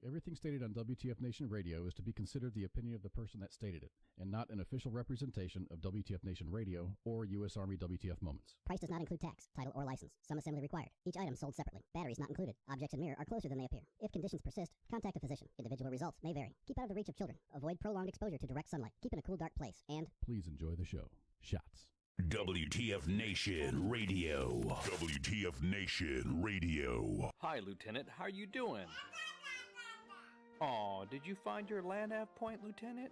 Everything stated on WTF Nation Radio is to be considered the opinion of the person that stated it, and not an official representation of WTF Nation Radio or U.S. Army WTF Moments. Price does not include tax, title, or license. Some assembly required. Each item sold separately. Batteries not included. Objects in mirror are closer than they appear. If conditions persist, contact a physician. Individual results may vary. Keep out of the reach of children. Avoid prolonged exposure to direct sunlight. Keep in a cool, dark place. And please enjoy the show. Shots. WTF Nation Radio. WTF Nation Radio. Hi, Lieutenant. How are you doing? Aw, did you find your land nav point, Lieutenant?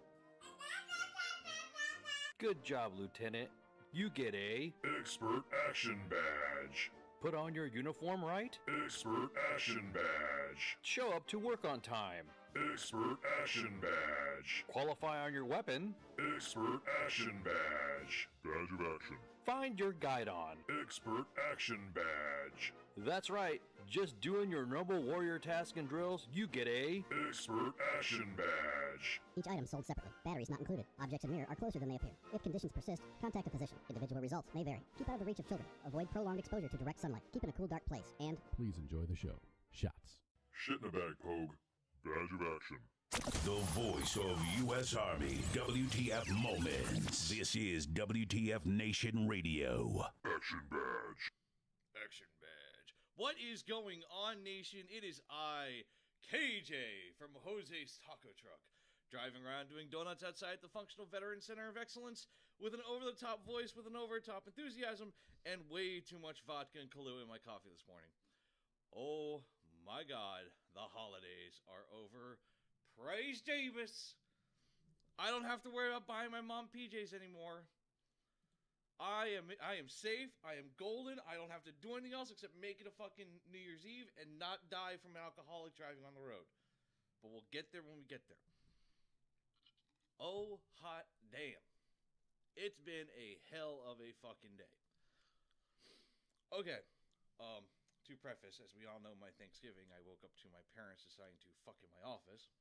Good job, Lieutenant. You get a Expert Action Badge. Put on your uniform right? Expert Action Badge. Show up to work on time. Expert Action Badge. Qualify on your weapon. Expert Action Badge. Badge of Action. Find your guidon. Expert Action Badge. That's right. Just doing your noble warrior task and drills, you get a Expert Action Badge. each item sold separately. Batteries not included. Objects in mirror are closer than they appear. If conditions persist, contact a physician. Individual results may vary. Keep out of the reach of children. Avoid prolonged exposure to direct sunlight. Keep in a cool, dark place. And please enjoy the show. Shots. Shit in a bag, Pogue. Badge of Action. The voice of U.S. Army. WTF Moments. This is WTF Nation Radio. Action Badge. Action Badge. What is going on, Nation? It is I, KJ, from Jose's Taco Truck, driving around doing donuts outside the Functional Veteran Center of Excellence with an over-the-top voice, with an over-the-top enthusiasm, and way too much vodka and Kahlua in my coffee this morning. Oh my God, the holidays are over. Praise Davis! I don't have to worry about buying my mom PJs anymore. I am safe. I am golden. I don't have to do anything else except make it a fucking New Year's Eve and not die from an alcoholic driving on the road. But we'll get there when we get there. Oh, hot damn. It's been a hell of a fucking day. Okay, to preface, as we all know, my Thanksgiving, I woke up to my parents deciding to fuck in my office.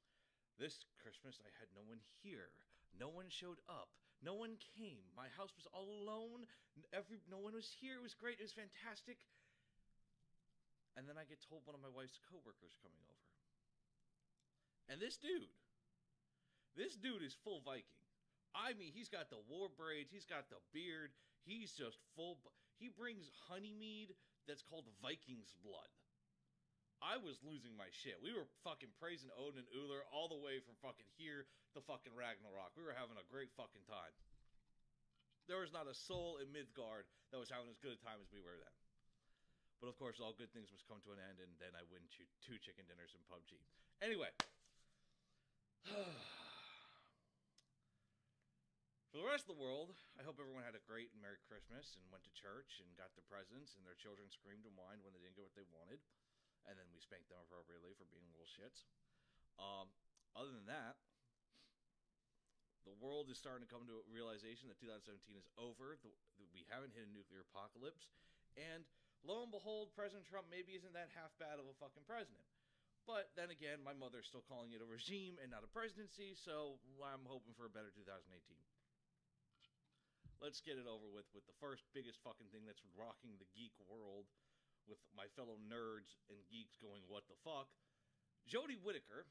This Christmas, I had no one here. No one showed up. No one came. My house was all alone. No one was here. It was great. It was fantastic. And then I get told one of my wife's coworkers coming over. And this dude is full Viking. I mean, he's got the war braids. He's got the beard. He's just full. He brings honey mead that's called Viking's blood. I was losing my shit. We were fucking praising Odin and Uller all the way from fucking here to fucking Ragnarok. We were having a great fucking time. There was not a soul in Midgard that was having as good a time as we were then. But of course, all good things must come to an end, and then I win 2 chicken dinners in PUBG. Anyway. For the rest of the world, I hope everyone had a great and Merry Christmas and went to church and got their presents, and their children screamed and whined when they didn't get what they wanted. And then we spanked them appropriately for being little shits. Other than that, the world is starting to come to a realization that 2017 is over. We haven't hit a nuclear apocalypse. And lo and behold, President Trump maybe isn't that half bad of a fucking president. But then again, my mother's still calling it a regime and not a presidency, so I'm hoping for a better 2018. Let's get it over with the first biggest fucking thing that's rocking the geek world, with my fellow nerds and geeks going, what the fuck? Jodie Whittaker,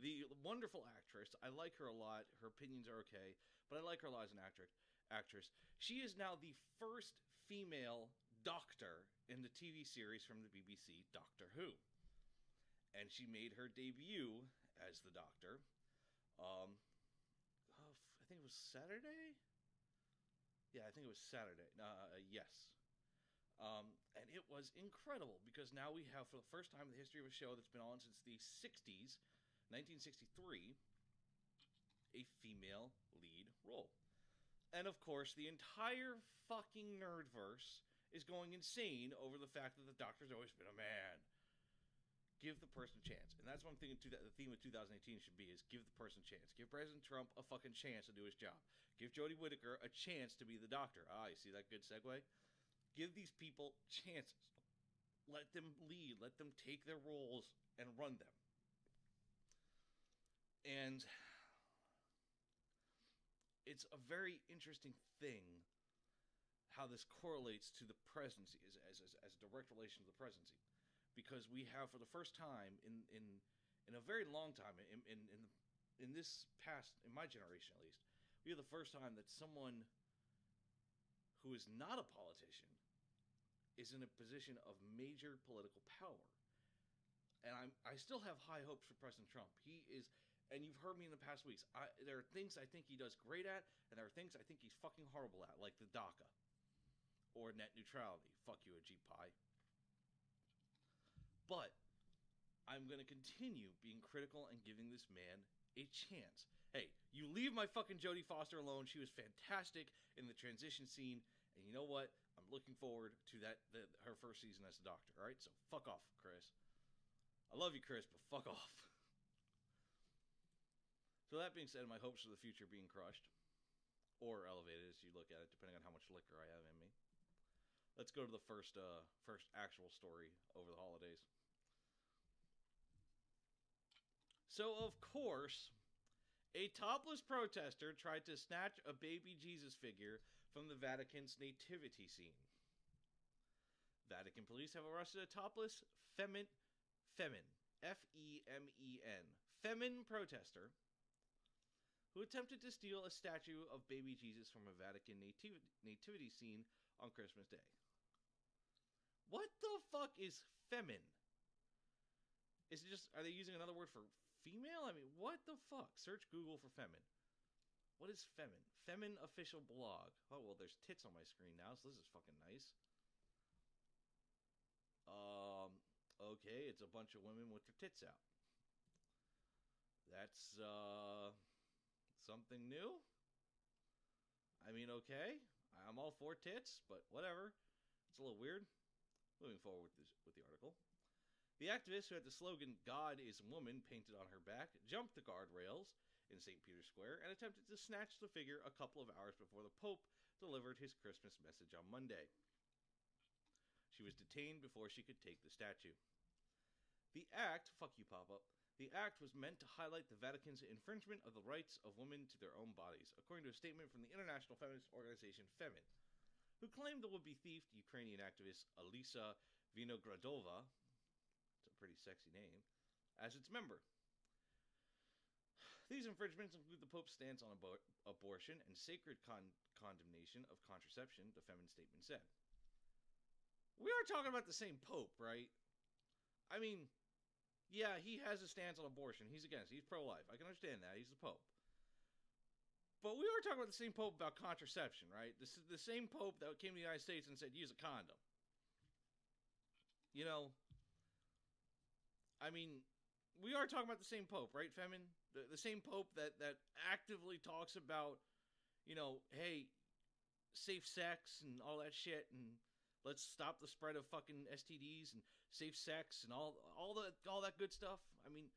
the wonderful actress. I like her a lot. Her opinions are okay, but I like her a lot as an actress. She is now the first female doctor in the TV series from the BBC, Doctor Who. And she made her debut as the Doctor. I think it was Saturday? Yeah, I think it was Saturday. Yes. And it was incredible, because now we have, for the first time in the history of a show that's been on since the 60s, 1963, a female lead role. And of course, the entire fucking nerdverse is going insane over the fact that the Doctor's always been a man. Give the person a chance. And that's what I'm thinking the theme of 2018 should be, is give the person a chance. Give President Trump a fucking chance to do his job. Give Jodie Whittaker a chance to be the Doctor. Ah, you see that good segue? Give these people chances. Let them lead. Let them take their roles and run them. And it's a very interesting thing how this correlates to the presidency as a direct relation to the presidency. because we have, for the first time in a very long time, in this past, in my generation at least, we have the first time that someone who is not a politician is in a position of major political power. And I still have high hopes for President Trump. He is, and you've heard me in the past weeks, there are things I think he does great at, and there are things I think he's fucking horrible at, like the DACA or net neutrality. Fuck you, Ajit Pai. But I'm going to continue being critical and giving this man a chance. Hey, you leave my fucking Jodie Foster alone. She was fantastic in the transition scene, and you know what? I'm looking forward to her first season as a doctor. All right, so fuck off, Chris. I love you, Chris, but fuck off. So that being said, my hopes for the future being crushed or elevated, as you look at it, depending on how much liquor I have in me. Let's go to the first actual story over the holidays. So, of course, a topless protester tried to snatch a baby Jesus figure from the Vatican's nativity scene. Vatican police have arrested a topless Femin, F-E-M-E-N, Femin protester who attempted to steal a statue of baby Jesus from a Vatican nativity scene on Christmas Day. What the fuck is Femin? Is it just, are they using another word for female? I mean, what the fuck? Search Google for Femin. What is Femin? Femin official blog. Oh, well, there's tits on my screen now, so this is fucking nice. Okay, it's a bunch of women with their tits out. That's, something new? I mean, okay. I'm all for tits, but whatever. It's a little weird. Moving forward with the article. The activist who had the slogan, "God is woman," painted on her back, jumped the guardrails in St. Peter's Square and attempted to snatch the figure a couple of hours before the Pope delivered his Christmas message on Monday. She was detained before she could take the statue. The act, fuck you, pop-up, the act was meant to highlight the Vatican's infringement of the rights of women to their own bodies, according to a statement from the international feminist organization Femin, who claimed the would-be thief, Ukrainian activist Alisa Vinogradova, it's a pretty sexy name, as its member. These infringements include the Pope's stance on abortion and sacred condemnation of contraception, the Femin statement said. We are talking about the same Pope, right? I mean, yeah, he has a stance on abortion. He's against it. He's pro-life. I can understand that. He's the Pope. But we are talking about the same Pope about contraception, right? This is the same Pope that came to the United States and said, use a condom. You know, I mean, we are talking about the same Pope, right, Femin? The same Pope that actively talks about, you know, hey, safe sex and all that shit, and let's stop the spread of fucking STDs and safe sex and all that good stuff. I mean,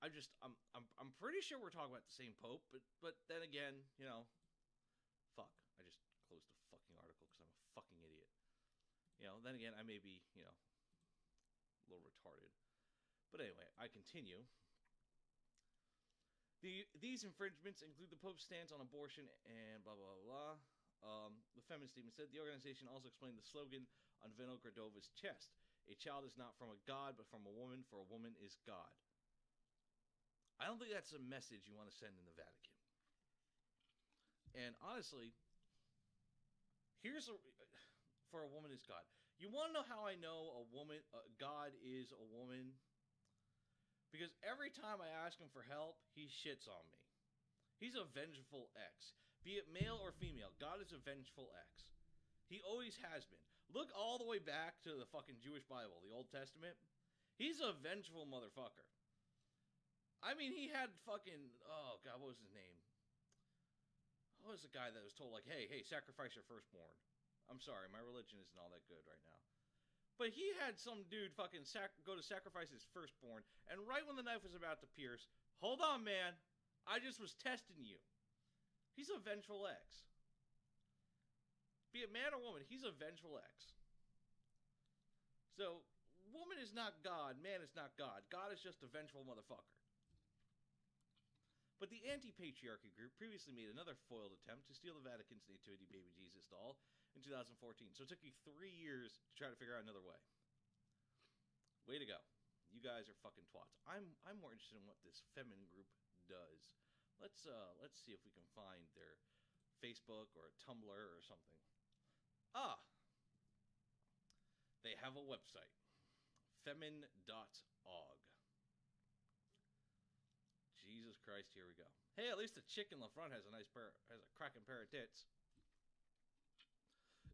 I'm pretty sure we're talking about the same Pope, but then again, you know, fuck. I just closed the fucking article because I'm a fucking idiot. You know, then again, I may be, you know, a little retarded. But anyway, I continue. These infringements include the Pope's stance on abortion and blah, blah, blah. The feminist statement said the organization also explained the slogan on Vinogradova's chest. A child is not from a god, but from a woman, for a woman is God. I don't think that's a message you want to send in the Vatican. And honestly, for a woman is God. You want to know how I know God is a woman? Because every time I ask him for help, he shits on me. He's a vengeful ex. Be it male or female, God is a vengeful ex. He always has been. Look all the way back to the fucking Jewish Bible, the Old Testament. He's a vengeful motherfucker. I mean, he had fucking, oh God, what was his name? What was the guy that was told, like, hey, sacrifice your firstborn? I'm sorry, my religion isn't all that good right now. But he had some dude fucking go to sacrifice his firstborn, and right when the knife was about to pierce, hold on, man, I just was testing you. He's a vengeful ex. Be it man or woman, he's a vengeful ex. So, woman is not God, man is not God. God is just a vengeful motherfucker. But the anti-patriarchy group previously made another foiled attempt to steal the Vatican's Nativity Baby Jesus doll in 2014, so it took you 3 years to try to figure out another way. way to go. You guys are fucking twats. I'm more interested in what this feminine group does. Let's see if we can find their Facebook or a Tumblr or something. They have a website, femin.org. Jesus Christ, here we go. Hey, at least the chick in the front has a cracking pair of tits.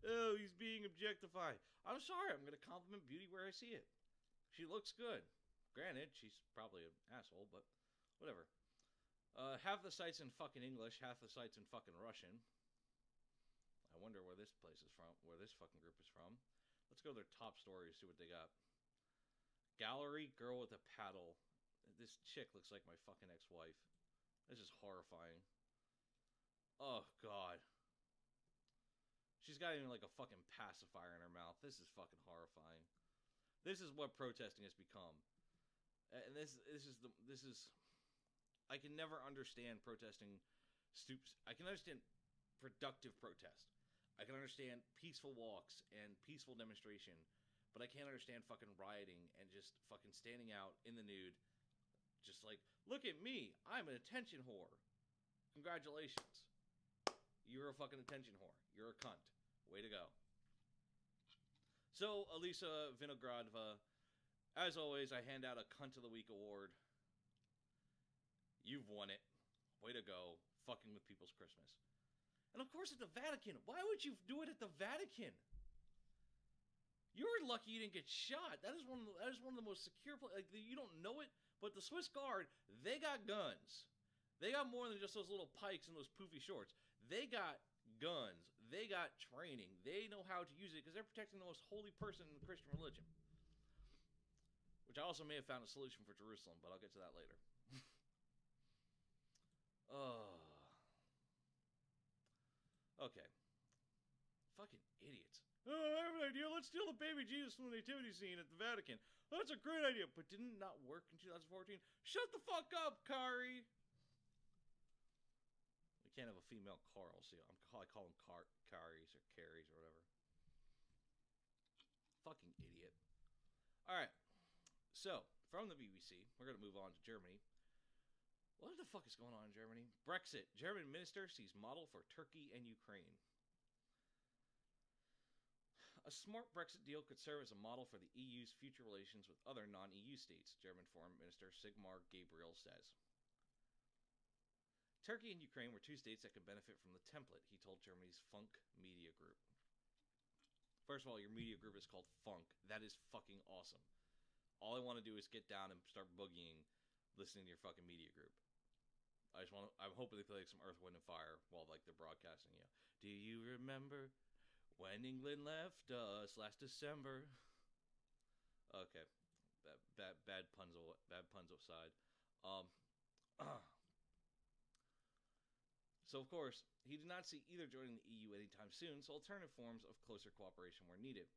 Oh, he's being objectified. I'm sorry, I'm gonna compliment beauty where I see it. She looks good. Granted, she's probably an asshole, but whatever. Half the site's in fucking English, half the site's in fucking Russian. I wonder where this place is from, where this fucking group is from. Let's go to their top story, see what they got. Gallery, girl with a paddle. This chick looks like my fucking ex-wife. This is horrifying. Oh, God. She's got even like a fucking pacifier in her mouth. This is fucking horrifying. This is what protesting has become. And this is I can never understand protesting I can understand productive protest. I can understand peaceful walks and peaceful demonstration, but I can't understand fucking rioting and just fucking standing out in the nude. Just like, look at me, I'm an attention whore. Congratulations. You're a fucking attention whore. You're a cunt. Way to go. So, Elisa Vinogradova, as always, I hand out a Cunt of the Week award. You've won it. Way to go. Fucking with people's Christmas. And of course at the Vatican. Why would you do it at the Vatican? You're lucky you didn't get shot. That is one of the most secure places. Like, you don't know it, but the Swiss Guard, they got guns. They got more than just those little pikes and those poofy shorts. They got guns. They got training. They know how to use it because they're protecting the most holy person in the Christian religion. Which I also may have found a solution for Jerusalem, but I'll get to that later. Oh. Okay. Fucking idiots. Oh, I have an idea. Let's steal the baby Jesus from the nativity scene at the Vatican. Oh, that's a great idea. But didn't it not work in 2014? Shut the fuck up, Kari. We can't have a female Carl, so I call them Karis or Carries or whatever. Fucking idiot. Alright. So, from the BBC, we're going to move on to Germany. What the fuck is going on in Germany? Brexit. German minister sees model for Turkey and Ukraine. A smart Brexit deal could serve as a model for the EU's future relations with other non-EU states, German Foreign Minister Sigmar Gabriel says. Turkey and Ukraine were two states that could benefit from the template, he told Germany's Funk media group. First of all, your media group is called Funk. That is fucking awesome. All I want to do is get down and start boogieing, listening to your fucking media group. I'm hoping they play like some Earth, Wind, and Fire while like they're broadcasting. Do you remember when England left us last December? Okay, bad puns aside. So of course he did not see either joining the EU anytime soon. So alternative forms of closer cooperation were needed.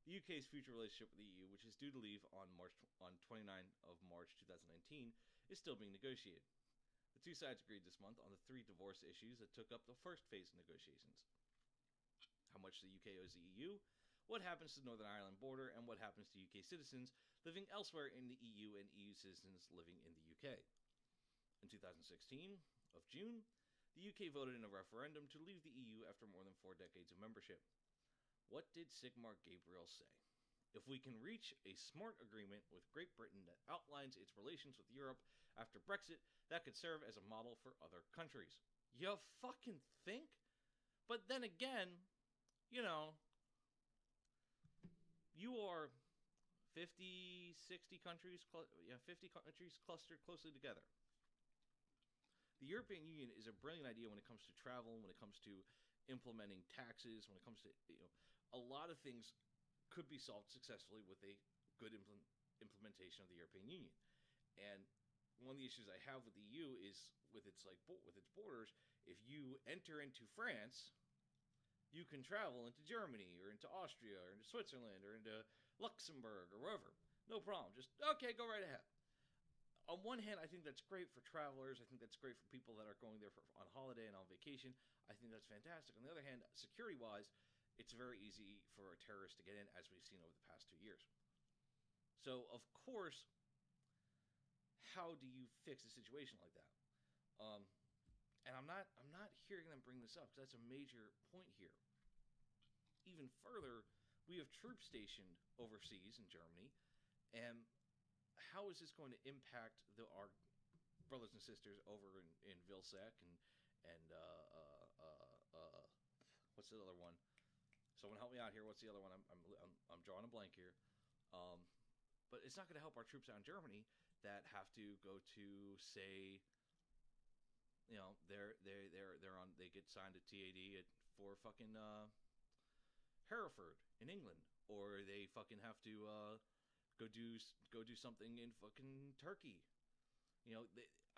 The UK's future relationship with the EU, which is due to leave on 29th of March 2019, is still being negotiated. The two sides agreed this month on the 3 divorce issues that took up the first phase of negotiations. How much the UK owes the EU, what happens to the Northern Ireland border, and what happens to UK citizens living elsewhere in the EU and EU citizens living in the UK. In 2016, of June, the UK voted in a referendum to leave the EU after more than 4 decades of membership. What did Sigmar Gabriel say? If we can reach a smart agreement with Great Britain that outlines its relations with Europe after Brexit, that could serve as a model for other countries. You fucking think? But then again, you know, you are 50, 60 countries, 50 countries clustered closely together. The European Union is a brilliant idea when it comes to travel, when it comes to implementing taxes, when it comes to, a lot of things could be solved successfully with a good implementation of the European Union. And one of the issues I have with the EU is with its borders. If you enter into France, you can travel into Germany or into Austria or into Switzerland or into Luxembourg or wherever. No problem. Just, okay, go right ahead. On one hand, I think that's great for travelers. I think that's great for people that are going there on holiday and on vacation. I think that's fantastic. On the other hand, security-wise, it's very easy for a terrorist to get in, as we've seen over the past 2 years. So, of course, how do you fix a situation like that? And I'm not hearing them bring this up because that's a major point here. Even further, we have troops stationed overseas in Germany, and how is this going to impact our brothers and sisters over in Vilsack and what's the other one? Someone help me out here. What's the other one? I'm drawing a blank here. But it's not going to help our troops out in Germany that have to go to, say, you know, they get signed to TAD for fucking Hereford in England, or they fucking have to go do something in fucking Turkey. You know,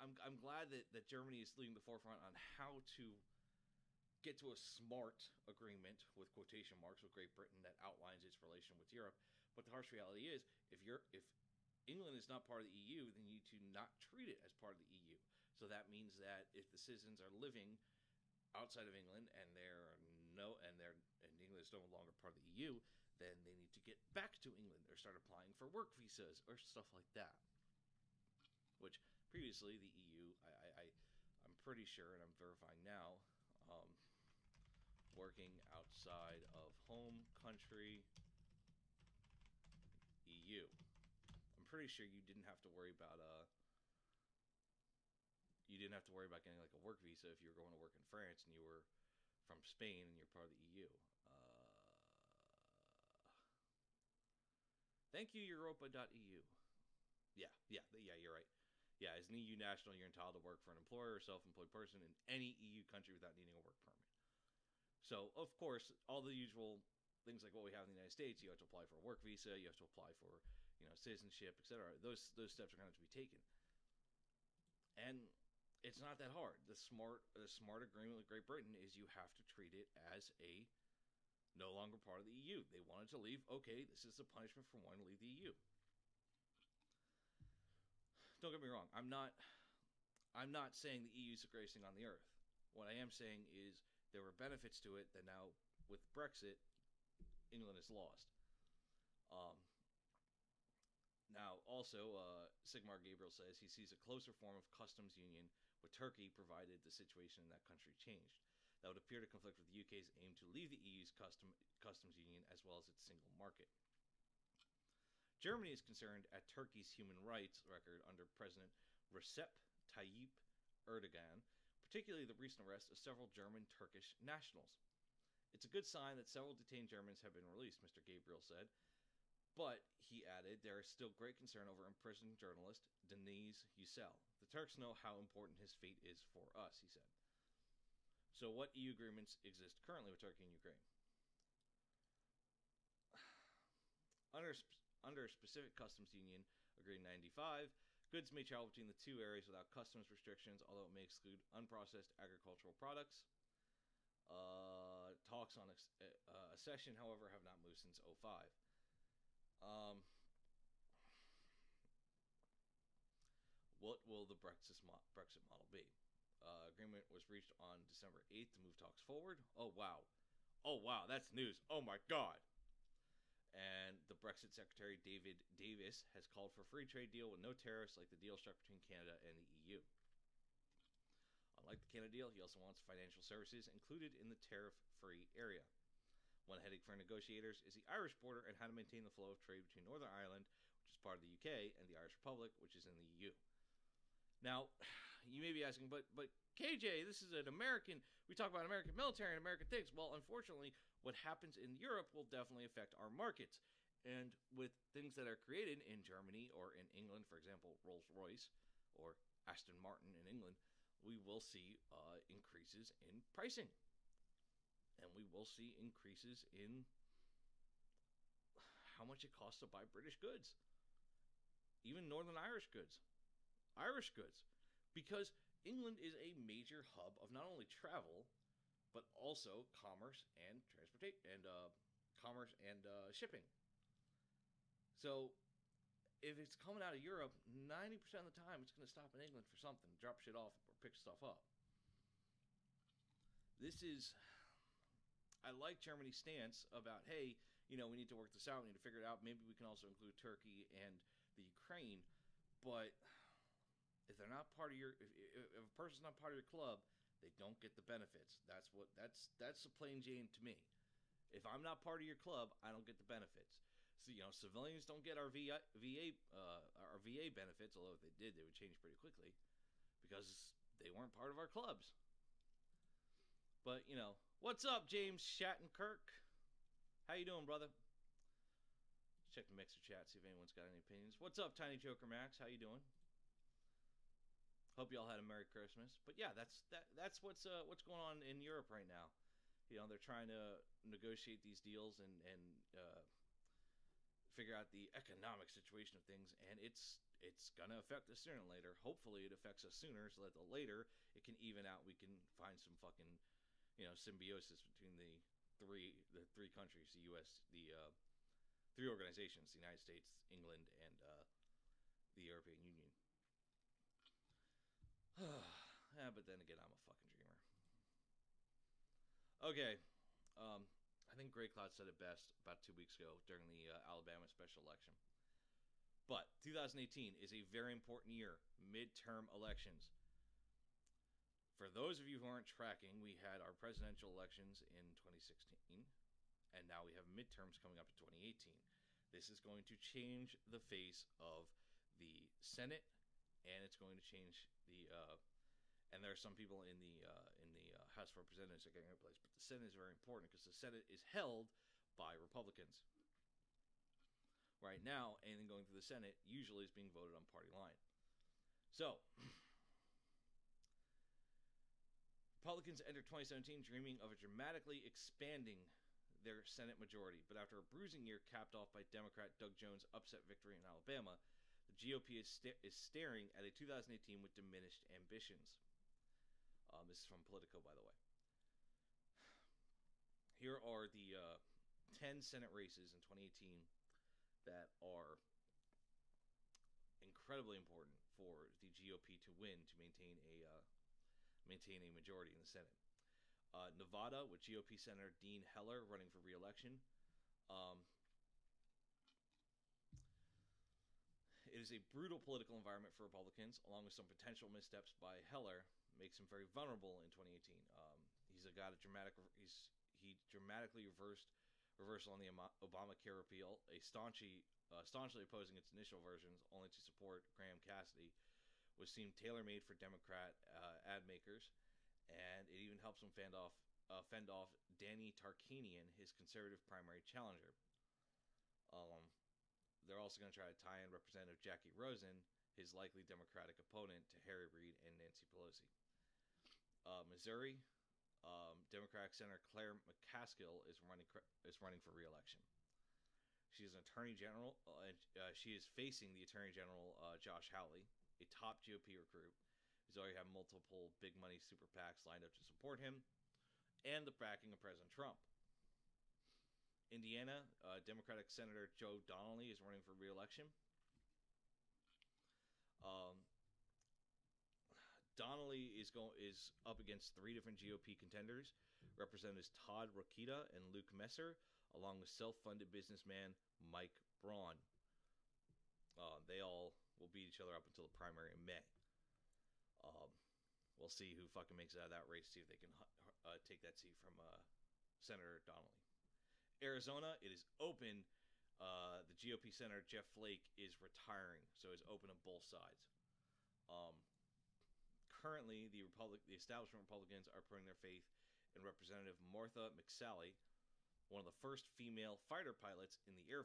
I'm glad that Germany is leading the forefront on how to get to a smart agreement with quotation marks with Great Britain that outlines its relation with Europe. But the harsh reality is, if England is not part of the EU, then you need to not treat it as part of the EU. So that means that if the citizens are living outside of England and England is no longer part of the EU, then they need to get back to England or start applying for work visas or stuff like that. Which previously the EU, I'm pretty sure, and I'm verifying now, working outside of home country EU. I'm pretty sure you didn't have to worry about getting like a work visa if you were going to work in France and you were from Spain and you're part of the EU. Thank you, Europa.eu. Yeah, you're right. Yeah, as an EU national, you're entitled to work for an employer or self-employed person in any EU country without needing a work permit. So, of course, all the usual things like what we have in the United States, you have to apply for a work visa, you have to apply for, citizenship, etc. Those steps are going to have to be taken. And it's not that hard. The smart agreement with Great Britain is you have to treat it as a no longer part of the EU. They wanted to leave. Okay, this is the punishment for wanting to leave the EU. Don't get me wrong. I'm not saying the EU is the greatest thing on the earth. What I am saying is there were benefits to it that now, with Brexit, England has lost. Now, also, Sigmar Gabriel says he sees a closer form of customs union with Turkey provided the situation in that country changed. That would appear to conflict with the UK's aim to leave the EU's customs union as well as its single market. Germany is concerned at Turkey's human rights record under President Recep Tayyip Erdogan, particularly the recent arrest of several German-Turkish nationals. It's a good sign that several detained Germans have been released, Mr. Gabriel said. But, he added, there is still great concern over imprisoned journalist Deniz Yücel. The Turks know how important his fate is for us, he said. So what EU agreements exist currently with Turkey and Ukraine? Under a specific customs union agreed in 1995, goods may travel between the two areas without customs restrictions, although it may exclude unprocessed agricultural products. Talks on accession, however, have not moved since 2005. What will the Brexit model be? Agreement was reached on December 8th to move talks forward. Oh, wow, that's news. Oh, my God. And the Brexit Secretary, David Davis, has called for a free trade deal with no tariffs like the deal struck between Canada and the EU. Unlike the Canada deal, he also wants financial services included in the tariff-free area. One headache for negotiators is the Irish border and how to maintain the flow of trade between Northern Ireland, which is part of the UK, and the Irish Republic, which is in the EU. Now, you may be asking, but KJ, this is an American, we talk about American military and American things. Well, unfortunately, what happens in Europe will definitely affect our markets. And with things that are created in Germany or in England, for example, Rolls-Royce or Aston Martin in England, we will see increases in pricing. And we will see increases in how much it costs to buy British goods. Even Northern Irish goods. Because England is a major hub of not only travel, but also commerce and transportation and shipping. So, if it's coming out of Europe, 90% of the time it's going to stop in England for something, drop shit off or pick stuff up. I like Germany's stance about, hey, we need to work this out. We need to figure it out. Maybe we can also include Turkey and the Ukraine. But if they're not part of your, if a person's not part of your club, they don't get the benefits. That's the plain Jane to me. If I'm not part of your club, I don't get the benefits. So, civilians don't get our VA benefits, although if they did, they would change pretty quickly because they weren't part of our clubs. But, what's up, James Shattenkirk? How you doing, brother? Let's check the Mixer chat, see if anyone's got any opinions. What's up, Tiny Joker Max? How you doing? Hope y'all had a Merry Christmas. But yeah, that's what's going on in Europe right now. They're trying to negotiate these deals and figure out the economic situation of things, and it's gonna affect us sooner or later. Hopefully, it affects us sooner, so that the later it can even out. We can find some fucking, symbiosis between the three countries, the U.S., the three organizations: the United States, England, and the European Union. Yeah, but then again, I'm a fucking dreamer. Okay. I think Grey Cloud said it best about 2 weeks ago during the Alabama special election. But 2018 is a very important year. Midterm elections. For those of you who aren't tracking, we had our presidential elections in 2016, and now we have midterms coming up in 2018. This is going to change the face of the Senate, and it's going to change the and there are some people in the House of Representatives that are getting replaced, but the Senate is very important because the Senate is held by Republicans. Right now, anything going through the Senate usually is being voted on party line. So, Republicans entered 2017 dreaming of a dramatically expanding their Senate majority, but after a bruising year capped off by Democrat Doug Jones' upset victory in Alabama, the GOP is staring at a 2018 with diminished ambitions. This is from Politico, by the way. Here are the 10 Senate races in 2018 that are incredibly important for the GOP to win to maintain a majority in the Senate. Nevada, with GOP Senator Dean Heller running for re-election. It is a brutal political environment for Republicans, along with some potential missteps by Heller, makes him very vulnerable in 2018. He's got a he dramatically reversal on the Obamacare repeal, staunchly opposing its initial versions, only to support Graham Cassidy, which seemed tailor-made for Democrat ad makers, and it even helps him fend off Danny Tarkanian, his conservative primary challenger. They're also going to try to tie in Representative Jackie Rosen, his likely Democratic opponent, to Harry Reid and Nancy Pelosi. Missouri, Democratic Senator Claire McCaskill is running for re-election. She is an attorney general, and she is facing the attorney general Josh Hawley, a top GOP recruit who's already had multiple big money super PACs lined up to support him, and the backing of President Trump. Indiana, Democratic Senator Joe Donnelly is running for re-election. Donnelly is up against 3 different GOP contenders, Representatives Todd Rokita and Luke Messer, along with self-funded businessman Mike Braun. They all will beat each other up until the primary in May. We'll see who fucking makes it out of that race, see if they can take that seat from Senator Donnelly. Arizona, it is open. The GOP Senator Jeff Flake is retiring, so it's open on both sides. Currently, the establishment Republicans are putting their faith in Representative Martha McSally, one of the first female fighter pilots in the Air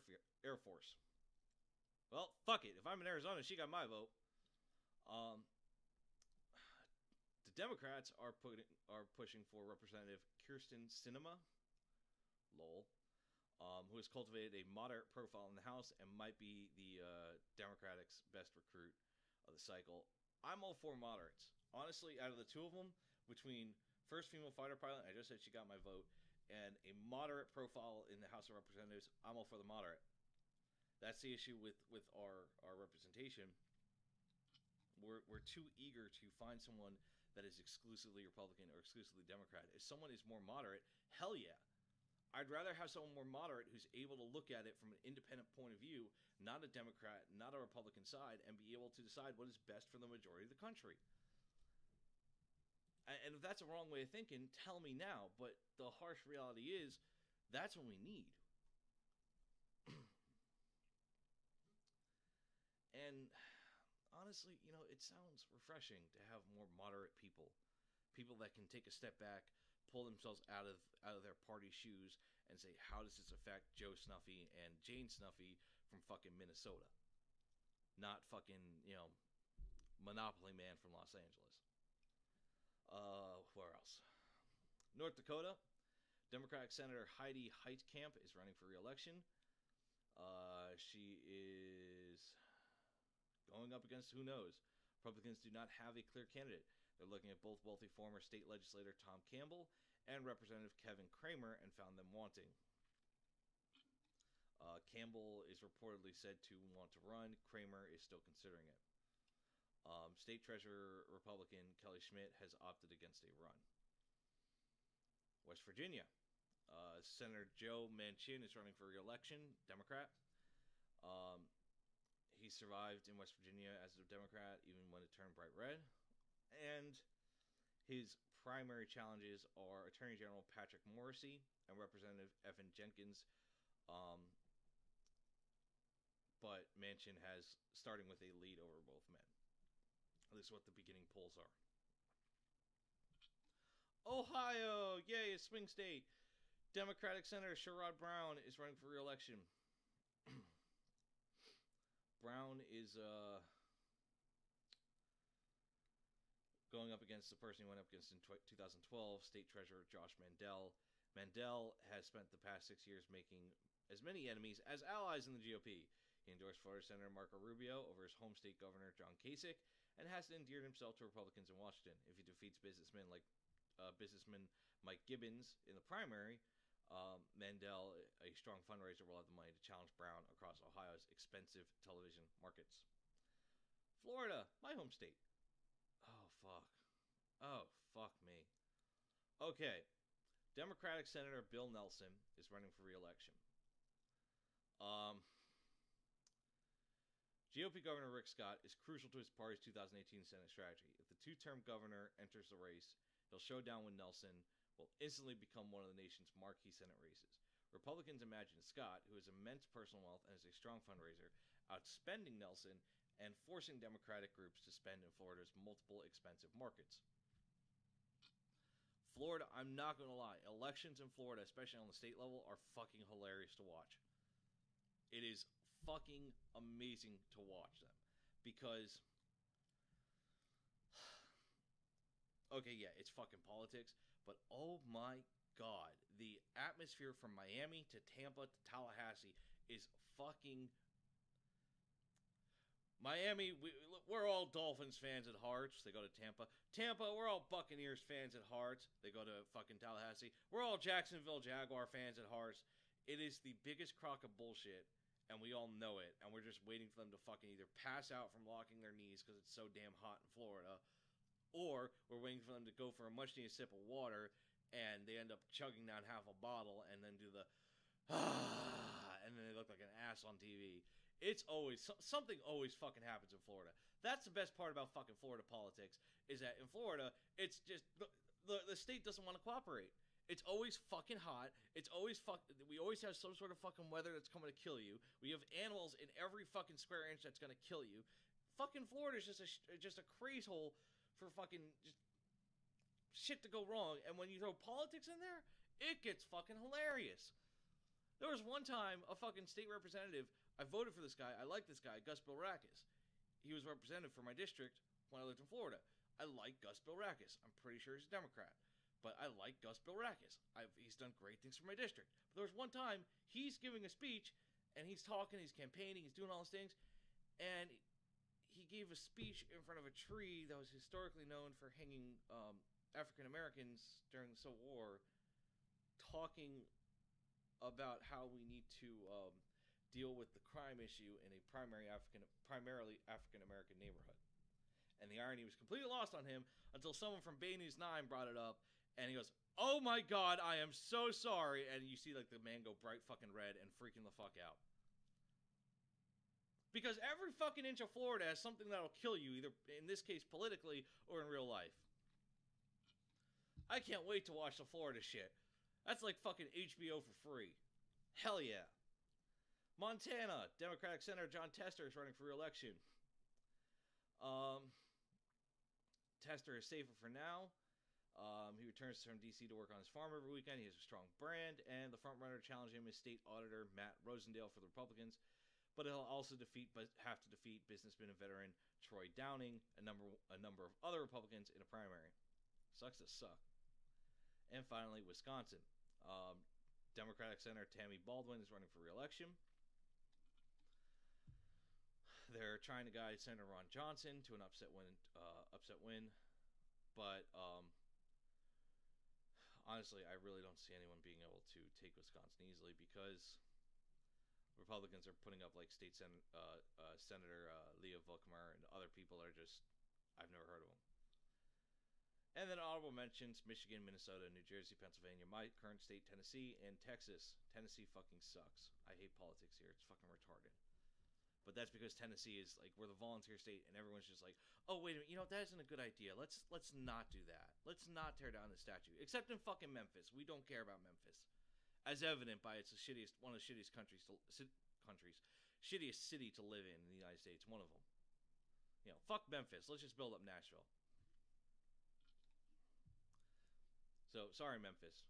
Force. Well, fuck it. If I'm in Arizona, she got my vote. The Democrats are pushing for Representative Kirsten Sinema, lol, who has cultivated a moderate profile in the House and might be the Democrats' best recruit of the cycle. I'm all for moderates. Honestly, out of the two of them, between first female fighter pilot, I just said she got my vote, and a moderate profile in the House of Representatives, I'm all for the moderate. That's the issue with our representation. We're too eager to find someone that is exclusively Republican or exclusively Democrat. If someone is more moderate, hell yeah. I'd rather have someone more moderate who's able to look at it from an independent point of view, not a Democrat, not a Republican side, and be able to decide what is best for the majority of the country. And if that's a wrong way of thinking, tell me now. But the harsh reality is, that's what we need. And honestly, it sounds refreshing to have more moderate people that can take a step back, pull themselves out of their party shoes, and say, how does this affect Joe Snuffy and Jane Snuffy from fucking Minnesota, not fucking Monopoly Man from Los Angeles. Where else? North Dakota, Democratic Senator Heidi Heitkamp is running for re-election. She is going up against who knows. Republicans do not have a clear candidate. They're looking at both wealthy former state legislator Tom Campbell and Representative Kevin Cramer and found them wanting. Campbell is reportedly said to want to run. Cramer is still considering it. State Treasurer Republican Kelly Schmidt has opted against a run. West Virginia. Senator Joe Manchin is running for re-election, Democrat. He survived in West Virginia as a Democrat even when it turned bright red. And his primary challenges are Attorney General Patrick Morrisey and Representative Evan Jenkins. But Manchin has starting with a lead over both men. At least what the beginning polls are. Ohio! Yay, a swing state. Democratic Senator Sherrod Brown is running for re-election. Brown is going up against the person he went up against in 2012, State Treasurer Josh Mandel. Mandel has spent the past 6 years making as many enemies as allies in the GOP. He endorsed Florida Senator Marco Rubio over his home state governor John Kasich and has endeared himself to Republicans in Washington. If he defeats businessman Mike Gibbons in the primary, Mandel, a strong fundraiser, will have the money to challenge Brown across Ohio's expensive television markets. Florida, my home state. Oh, fuck me. Okay. Democratic Senator Bill Nelson is running for re-election. GOP Governor Rick Scott is crucial to his party's 2018 Senate strategy. If the two-term governor enters the race, he'll show down with Nelson, will instantly become one of the nation's marquee Senate races. Republicans imagine Scott, who has immense personal wealth and is a strong fundraiser, outspending Nelson and forcing Democratic groups to spend in Florida's multiple expensive markets. Florida, I'm not going to lie, elections in Florida, especially on the state level, are fucking hilarious to watch. It is fucking amazing to watch them. Because, okay, yeah, it's fucking politics, but oh my god, the atmosphere from Miami to Tampa to Tallahassee is fucking... Miami, we're all Dolphins fans at heart. They go to Tampa. Tampa, we're all Buccaneers fans at heart. They go to fucking Tallahassee. We're all Jacksonville Jaguar fans at heart. It is the biggest crock of bullshit, and we all know it. And we're just waiting for them to fucking either pass out from locking their knees because it's so damn hot in Florida, or we're waiting for them to go for a much-needed sip of water, and they end up chugging down half a bottle and then do the and then they look like an ass on TV. It's always, something always fucking happens in Florida. That's the best part about fucking Florida politics, is that in Florida, it's just, the state doesn't want to cooperate. It's always fucking hot. It's always we always have some sort of fucking weather that's coming to kill you. We have animals in every fucking square inch that's going to kill you. Fucking Florida is just a craze hole for fucking just shit to go wrong. And when you throw politics in there, it gets fucking hilarious. There was one time a fucking state representative, I voted for this guy. I like this guy, Gus Bilrakis. He was representative for my district when I lived in Florida. I like Gus Bilrakis. I'm pretty sure he's a Democrat, but I like Gus Bilrakis. He's done great things for my district. But there was one time he's giving a speech, and he's talking, he's campaigning, he's doing all these things, and he gave a speech in front of a tree that was historically known for hanging African Americans during the Civil War, talking about how we need to deal with the crime issue in a primarily African American neighborhood. And the irony was completely lost on him until someone from Bay News 9 brought it up, and he goes, oh my god, I am so sorry. And you see like the man go bright fucking red and freaking the fuck out. Because every fucking inch of Florida has something that'll kill you, either in this case politically or in real life. I can't wait to watch the Florida shit. That's like fucking HBO for free. Hell yeah. Montana, Democratic Senator John Tester is running for re-election. Tester is safer for now. He returns from D.C. to work on his farm every weekend. He has a strong brand, and the frontrunner challenging him is State Auditor Matt Rosendale for the Republicans. But he'll also have to defeat businessman and veteran Troy Downing, a number of other Republicans in a primary. Sucks to suck. And finally, Wisconsin. Democratic Senator Tammy Baldwin is running for re-election. They're trying to guide Senator Ron Johnson to an upset win. But honestly, I really don't see anyone being able to take Wisconsin easily because Republicans are putting up like Senator Leah Volkmar and other people that are just, I've never heard of them. And then honorable mentions: Michigan, Minnesota, New Jersey, Pennsylvania, my current state, Tennessee, and Texas. Tennessee fucking sucks. I hate politics here. It's fucking retarded. But that's because Tennessee is like, we're the volunteer state, and everyone's just like, oh wait a minute, that isn't a good idea. Let's not do that. Let's not tear down the statue. Except in fucking Memphis, we don't care about Memphis, as evident by it's one of the shittiest shittiest city to live in the United States. One of them. Fuck Memphis. Let's just build up Nashville. So sorry, Memphis.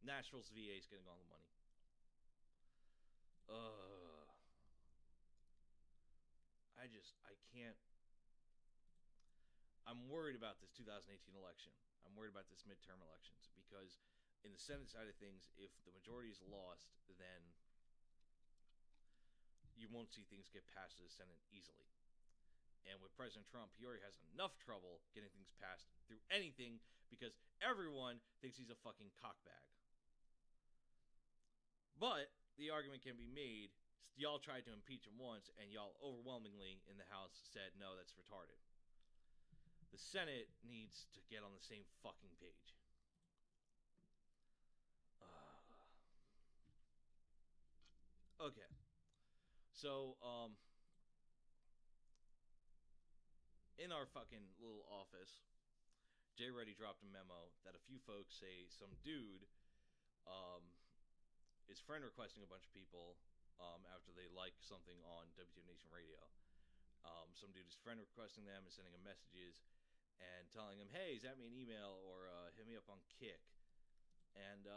Nashville's VA is getting all the money. I can't. I'm worried about this 2018 election. I'm worried about this midterm elections because in the Senate side of things, if the majority is lost, then you won't see things get passed to the Senate easily. And with President Trump, he already has enough trouble getting things passed through anything because everyone thinks he's a fucking cockbag. But the argument can be made, y'all tried to impeach him once, and y'all overwhelmingly in the House said, no, that's retarded. The Senate needs to get on the same fucking page. Okay. So, in our fucking little office, Jay Reddy dropped a memo that a few folks say some dude is friend requesting a bunch of people after they like something on WTF Nation Radio. Some dude is friend requesting them and sending them messages and telling them, hey, zap me an email or hit me up on Kick. And,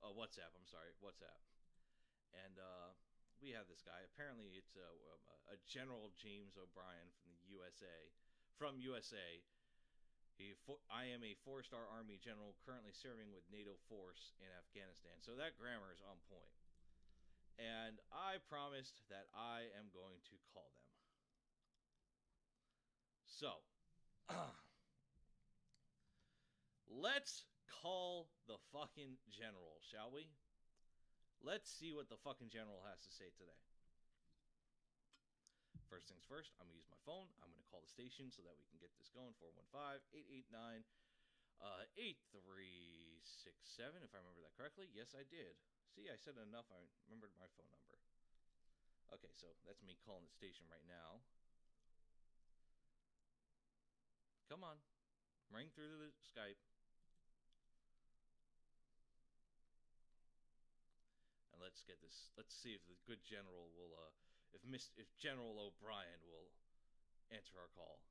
WhatsApp. And we have this guy. Apparently it's a General James O'Brien from USA. I am a 4-star Army general currently serving with NATO force in Afghanistan. So that grammar is on point. And I promised that I am going to call them. So, let's call the fucking general, shall we? Let's see what the fucking general has to say today. First things first, I'm going to use my phone. I'm going to call the station so that we can get this going. 415-889-8367, if I remember that correctly. Yes, I did. See, I said it enough. I remembered my phone number. Okay, so that's me calling the station right now. Come on. Ring through the Skype. And let's get this. Let's see if the good general will, if General O'Brien will answer our call.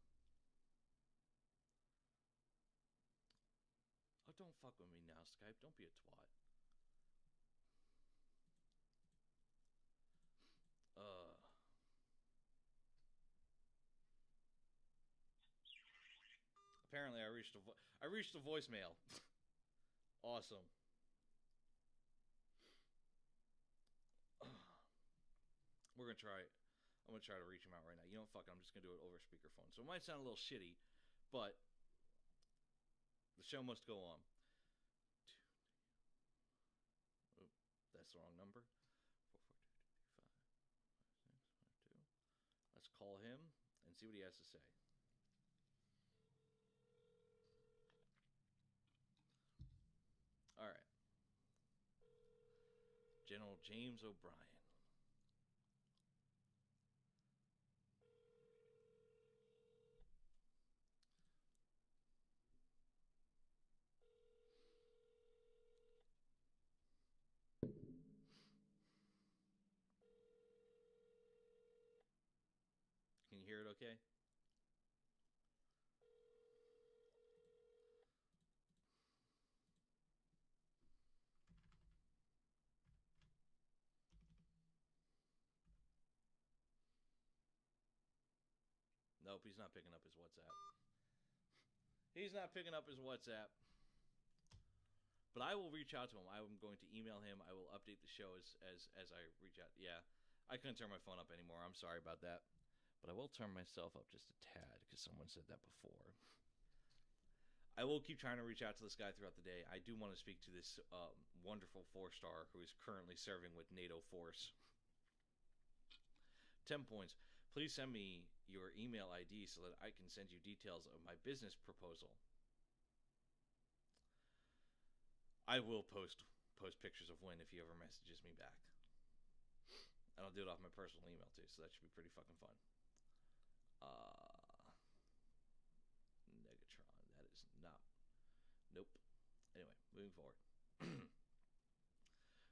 Oh, don't fuck with me now, Skype. Don't be a twat. Apparently, I reached a voicemail. Awesome. We're gonna try it. I'm gonna try to reach him out right now. You know, fuck it, I'm just gonna do it over speakerphone. So it might sound a little shitty, but the show must go on. Oop, that's the wrong number. 442. Let's call him and see what he has to say. General James O'Brien. Can you hear it okay? Nope, he's not picking up his WhatsApp. He's not picking up his WhatsApp. But I will reach out to him. I'm going to email him. I will update the show as I reach out. Yeah, I couldn't turn my phone up anymore. I'm sorry about that. But I will turn myself up just a tad because someone said that before. I will keep trying to reach out to this guy throughout the day. I do want to speak to this wonderful 4-star who is currently serving with NATO force. 10 points. Please send me your email ID so that I can send you details of my business proposal. I will post pictures of Win if he ever messages me back. And I'll do it off my personal email too, so that should be pretty fucking fun. Negatron, that is not. Nope. Anyway, moving forward.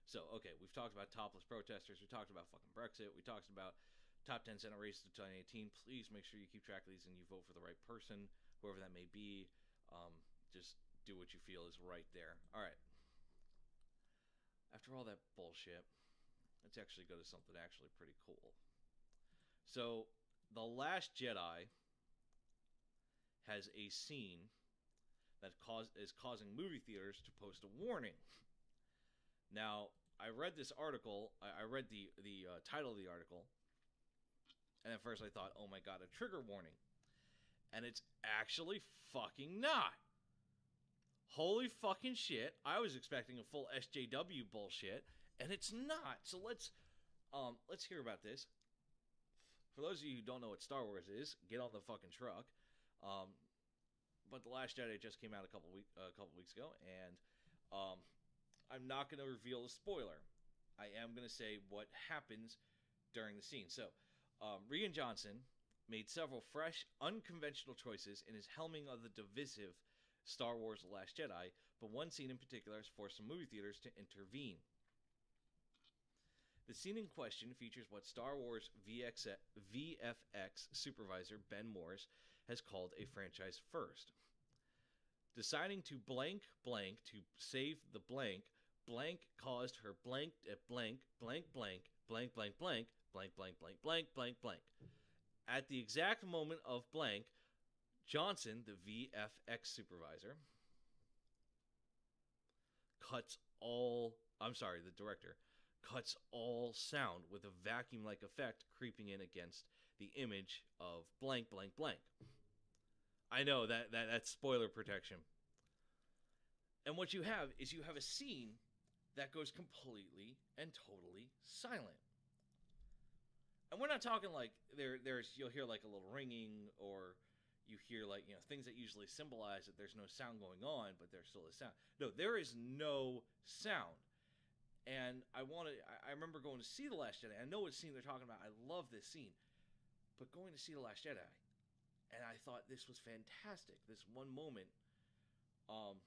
So, okay, we've talked about topless protesters. We talked about fucking Brexit. We talked about top 10 Senate races of 2018. Please make sure you keep track of these and you vote for the right person, whoever that may be. Just do what you feel is right there. All right. After all that bullshit, let's actually go to something actually pretty cool. So, The Last Jedi has a scene that is causing movie theaters to post a warning. Now, I read this article. I read the title of the article, and at first I thought, oh my god, a trigger warning. And it's actually fucking not. Holy fucking shit. I was expecting a full SJW bullshit, and it's not. So let's hear about this. For those of you who don't know what Star Wars is, get on the fucking truck. But The Last Jedi just came out a couple weeks ago, and I'm not going to reveal a spoiler. I am going to say what happens during the scene. So, Rian Johnson made several fresh, unconventional choices in his helming of the divisive Star Wars The Last Jedi, but one scene in particular has forced some movie theaters to intervene. The scene in question features what Star Wars VFX supervisor Ben Morris has called a franchise first. Deciding to blank blank to save the blank, blank caused her blank at blank blank blank blank blank blank blank blank blank blank blank blank. At the exact moment of blank, Johnson, the VFX supervisor, the director, cuts all sound with a vacuum-like effect creeping in against the image of blank, blank, blank. I know that's spoiler protection. And what you have is you have a scene that goes completely and totally silent. And we're not talking like you'll hear like a little ringing, or you hear like, things that usually symbolize that there's no sound going on, but there still is sound. No, there is no sound. And I remember going to see The Last Jedi. I know what scene they're talking about. I love this scene. But going to see The Last Jedi, and I thought this was fantastic. This one moment, fuck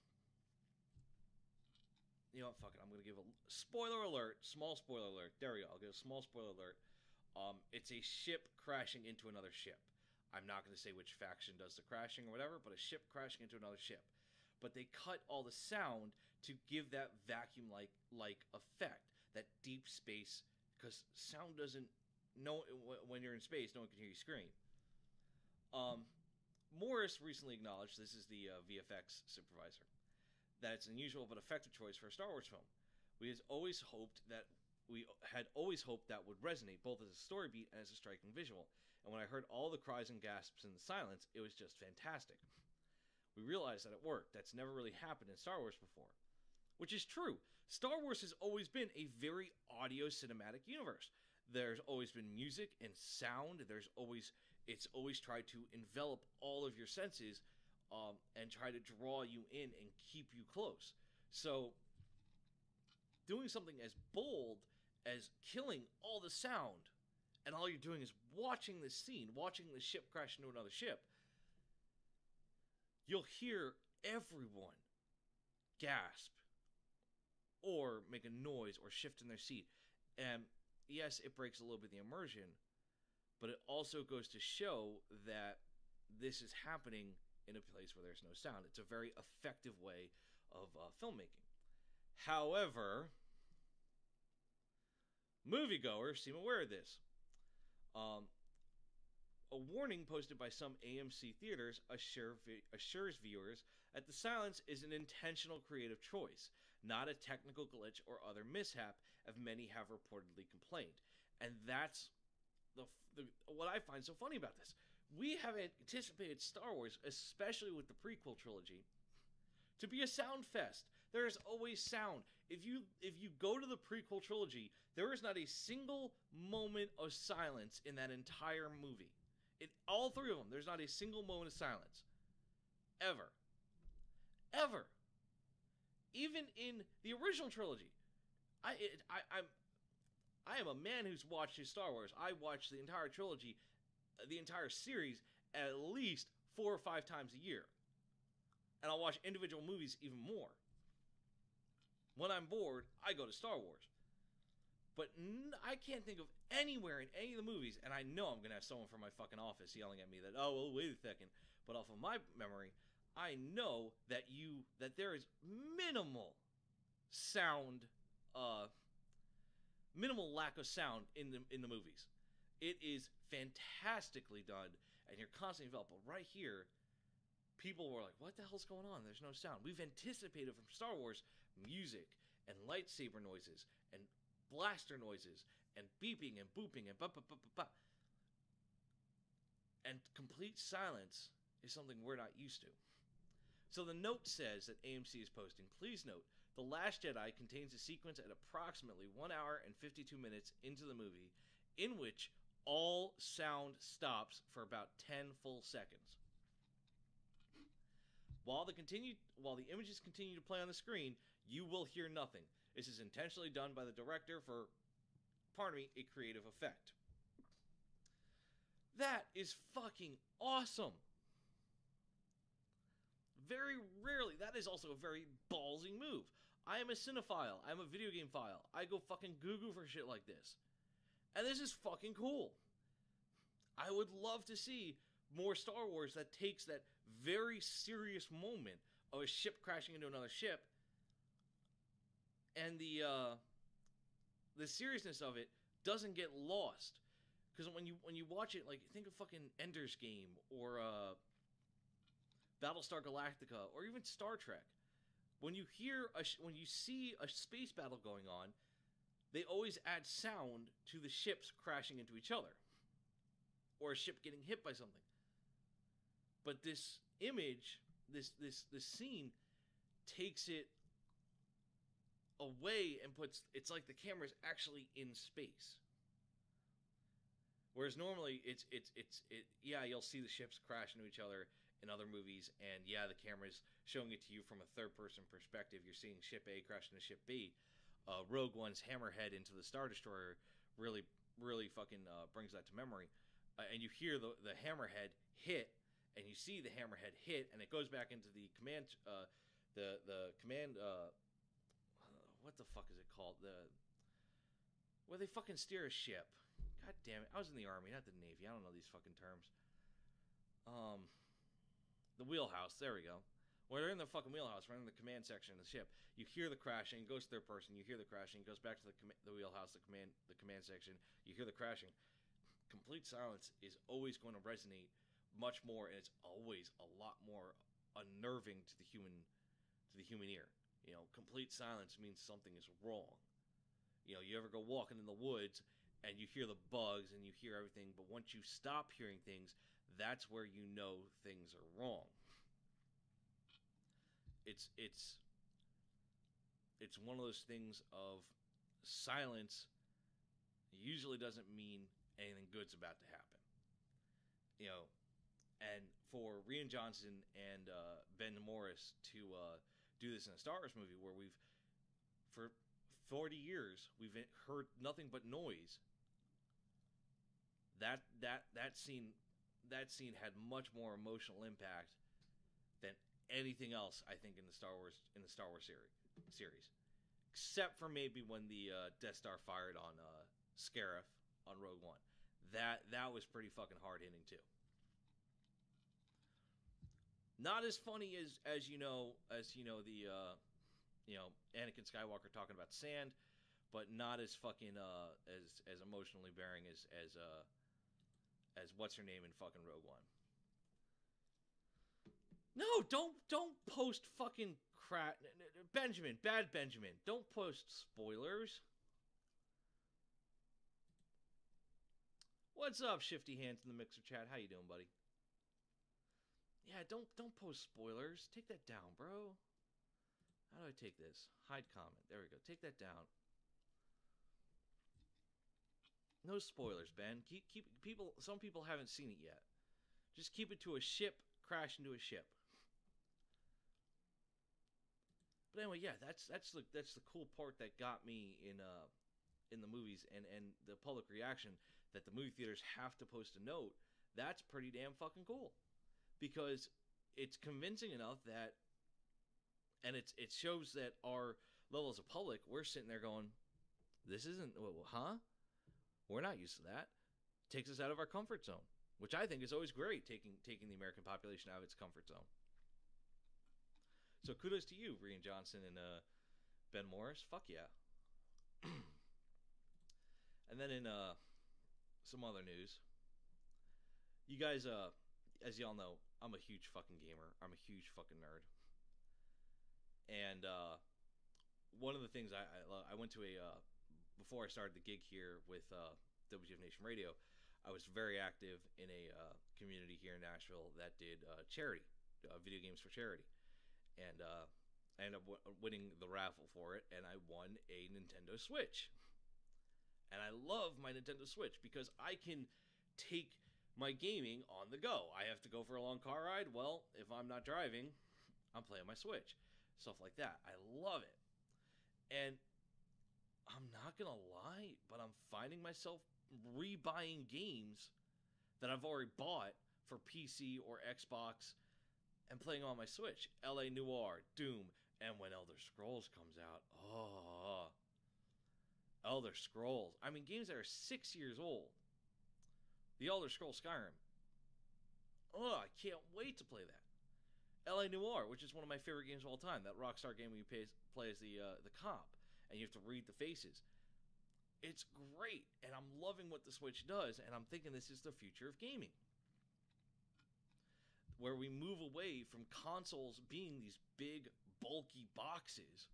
it. I'm going to give a spoiler alert, small spoiler alert. There we go. I'll give a small spoiler alert. It's a ship crashing into another ship. I'm not going to say which faction does the crashing or whatever, but a ship crashing into another ship. But they cut all the sound to give that vacuum-like effect, that deep space, because sound doesn't know when you're in space, no one can hear you scream. Morris recently acknowledged, this is the VFX supervisor, that it's an unusual but effective choice for a Star Wars film. We had always hoped that would resonate both as a story beat and as a striking visual. And when I heard all the cries and gasps in the silence, it was just fantastic. We realized that it worked. That's never really happened in Star Wars before. Which is true. Star Wars has always been a very audio cinematic universe. There's always been music and sound. It's always tried to envelop all of your senses and try to draw you in and keep you close. So doing something as bold as killing all the sound, and all you're doing is watching this scene, watching the ship crash into another ship, you'll hear everyone gasp or make a noise or shift in their seat. And yes, it breaks a little bit of the immersion, but it also goes to show that this is happening in a place where there's no sound. It's a very effective way of filmmaking. However, moviegoers seem aware of this. A warning posted by some AMC theaters assures viewers that the silence is an intentional creative choice, not a technical glitch or other mishap, as many have reportedly complained. And that's what I find so funny about this. We have anticipated Star Wars, especially with the prequel trilogy, to be a sound fest. There is always sound. If you go to the prequel trilogy, there is not a single moment of silence in that entire movie. In all three of them, there's not a single moment of silence. Ever. Ever. Even in the original trilogy. I am a man who's watched his Star Wars. I watched the entire trilogy, the entire series, at least 4 or 5 times a year. And I'll watch individual movies even more. When I'm bored, I go to Star Wars. But I can't think of anywhere in any of the movies, and I know I'm going to have someone from my fucking office yelling at me that, oh, well, wait a second. But off of my memory, I know that there is minimal sound, minimal lack of sound in the movies. It is fantastically done, and you're constantly developed. But right here, people were like, what the hell's going on? There's no sound. We've anticipated from Star Wars music and lightsaber noises and blaster noises and beeping and booping and ba-ba-ba-ba-ba. And complete silence is something we're not used to. So the note says that AMC is posting, please note, The Last Jedi contains a sequence at approximately 1 hour and 52 minutes into the movie in which all sound stops for about 10 full seconds. While the images continue to play on the screen, you will hear nothing. This is intentionally done by the director for, a creative effect. That is fucking awesome. Very rarely. That is also a very ballsy move. I am a cinephile. I'm a video game file. I go fucking goo-goo for shit like this. And this is fucking cool. I would love to see more Star Wars that takes that very serious moment of a ship crashing into another ship, and the seriousness of it doesn't get lost. Because when you watch it, like, think of fucking Ender's Game or Battlestar Galactica or even Star Trek. When you see a space battle going on, they always add sound to the ships crashing into each other, or a ship getting hit by something. But this image, this scene, takes it away and it's like the camera's actually in space. Whereas normally you'll see the ships crash into each other in other movies, and yeah, the camera's showing it to you from a third-person perspective. You're seeing Ship A crash into Ship B. Rogue One's hammerhead into the Star Destroyer really fucking brings that to memory. And you hear the hammerhead hit, and you see the hammerhead hit, and it goes back into the command, what the fuck is it called? Where they fucking steer a ship. God damn it! I was in the Army, not the Navy. I don't know these fucking terms. The wheelhouse. There we go. When they're in the fucking wheelhouse, running the command section of the ship, you hear the crashing. It goes third person. You hear the crashing. It goes back to the wheelhouse, the command section. You hear the crashing. Complete silence is always going to resonate much more, and it's always a lot more unnerving to the human ear. You know, complete silence means something is wrong. You know, you ever go walking in the woods and you hear the bugs and you hear everything, but once you stop hearing things, that's where you know things are wrong. It's one of those things of silence usually doesn't mean anything good's about to happen. You know, and for Rian Johnson and Ben Morris to do this in a Star Wars movie where we've, for 40 years, we've heard nothing but noise. That scene had much more emotional impact than anything else, I think, in the Star Wars series, except for maybe when the Death Star fired on Scarif on Rogue One. That was pretty fucking hard hitting too. Not as funny as the Anakin Skywalker talking about sand, but not as fucking as emotionally bearing as what's her name in fucking Rogue One. No, don't post fucking crap, Benjamin. Bad Benjamin. Don't post spoilers. What's up, Shifty Hands in the Mixer chat? How you doing, buddy? Yeah, don't post spoilers. Take that down, bro. How do I take this? Hide comment. There we go. Take that down. No spoilers, Ben. Keep people. Some people haven't seen it yet. Just keep it to a ship. Crash into a ship. But anyway, yeah, that's the cool part that got me in the movies and the public reaction that the movie theaters have to post a note. That's pretty damn fucking cool, because it's convincing enough that, and it shows that our level as a public, we're sitting there going, this isn't, huh? We're not used to that. Takes us out of our comfort zone, which I think is always great, taking the American population out of its comfort zone. So kudos to you, Rian Johnson and Ben Morris. Fuck yeah. And then in some other news, you guys, as y'all know, I'm a huge fucking gamer. I'm a huge fucking nerd. And one of the things I went to before I started the gig here with WTF Nation Radio, I was very active in a community here in Nashville that did charity, video games for charity. And I ended up winning the raffle for it, and I won a Nintendo Switch. And I love my Nintendo Switch because I can take my gaming on the go. I have to go for a long car ride. Well, if I'm not driving, I'm playing my Switch. Stuff like that. I love it. And I'm not going to lie, but I'm finding myself rebuying games that I've already bought for PC or Xbox and playing on my Switch. LA Noire, Doom, and when Elder Scrolls comes out, Elder Scrolls. I mean, games that are 6 years old. The Elder Scrolls Skyrim. I can't wait to play that. LA Noire, which is one of my favorite games of all time. That Rockstar game where you play as the cop, and you have to read the faces. It's great, and I'm loving what the Switch does, and I'm thinking this is the future of gaming. Where we move away from consoles being these big, bulky boxes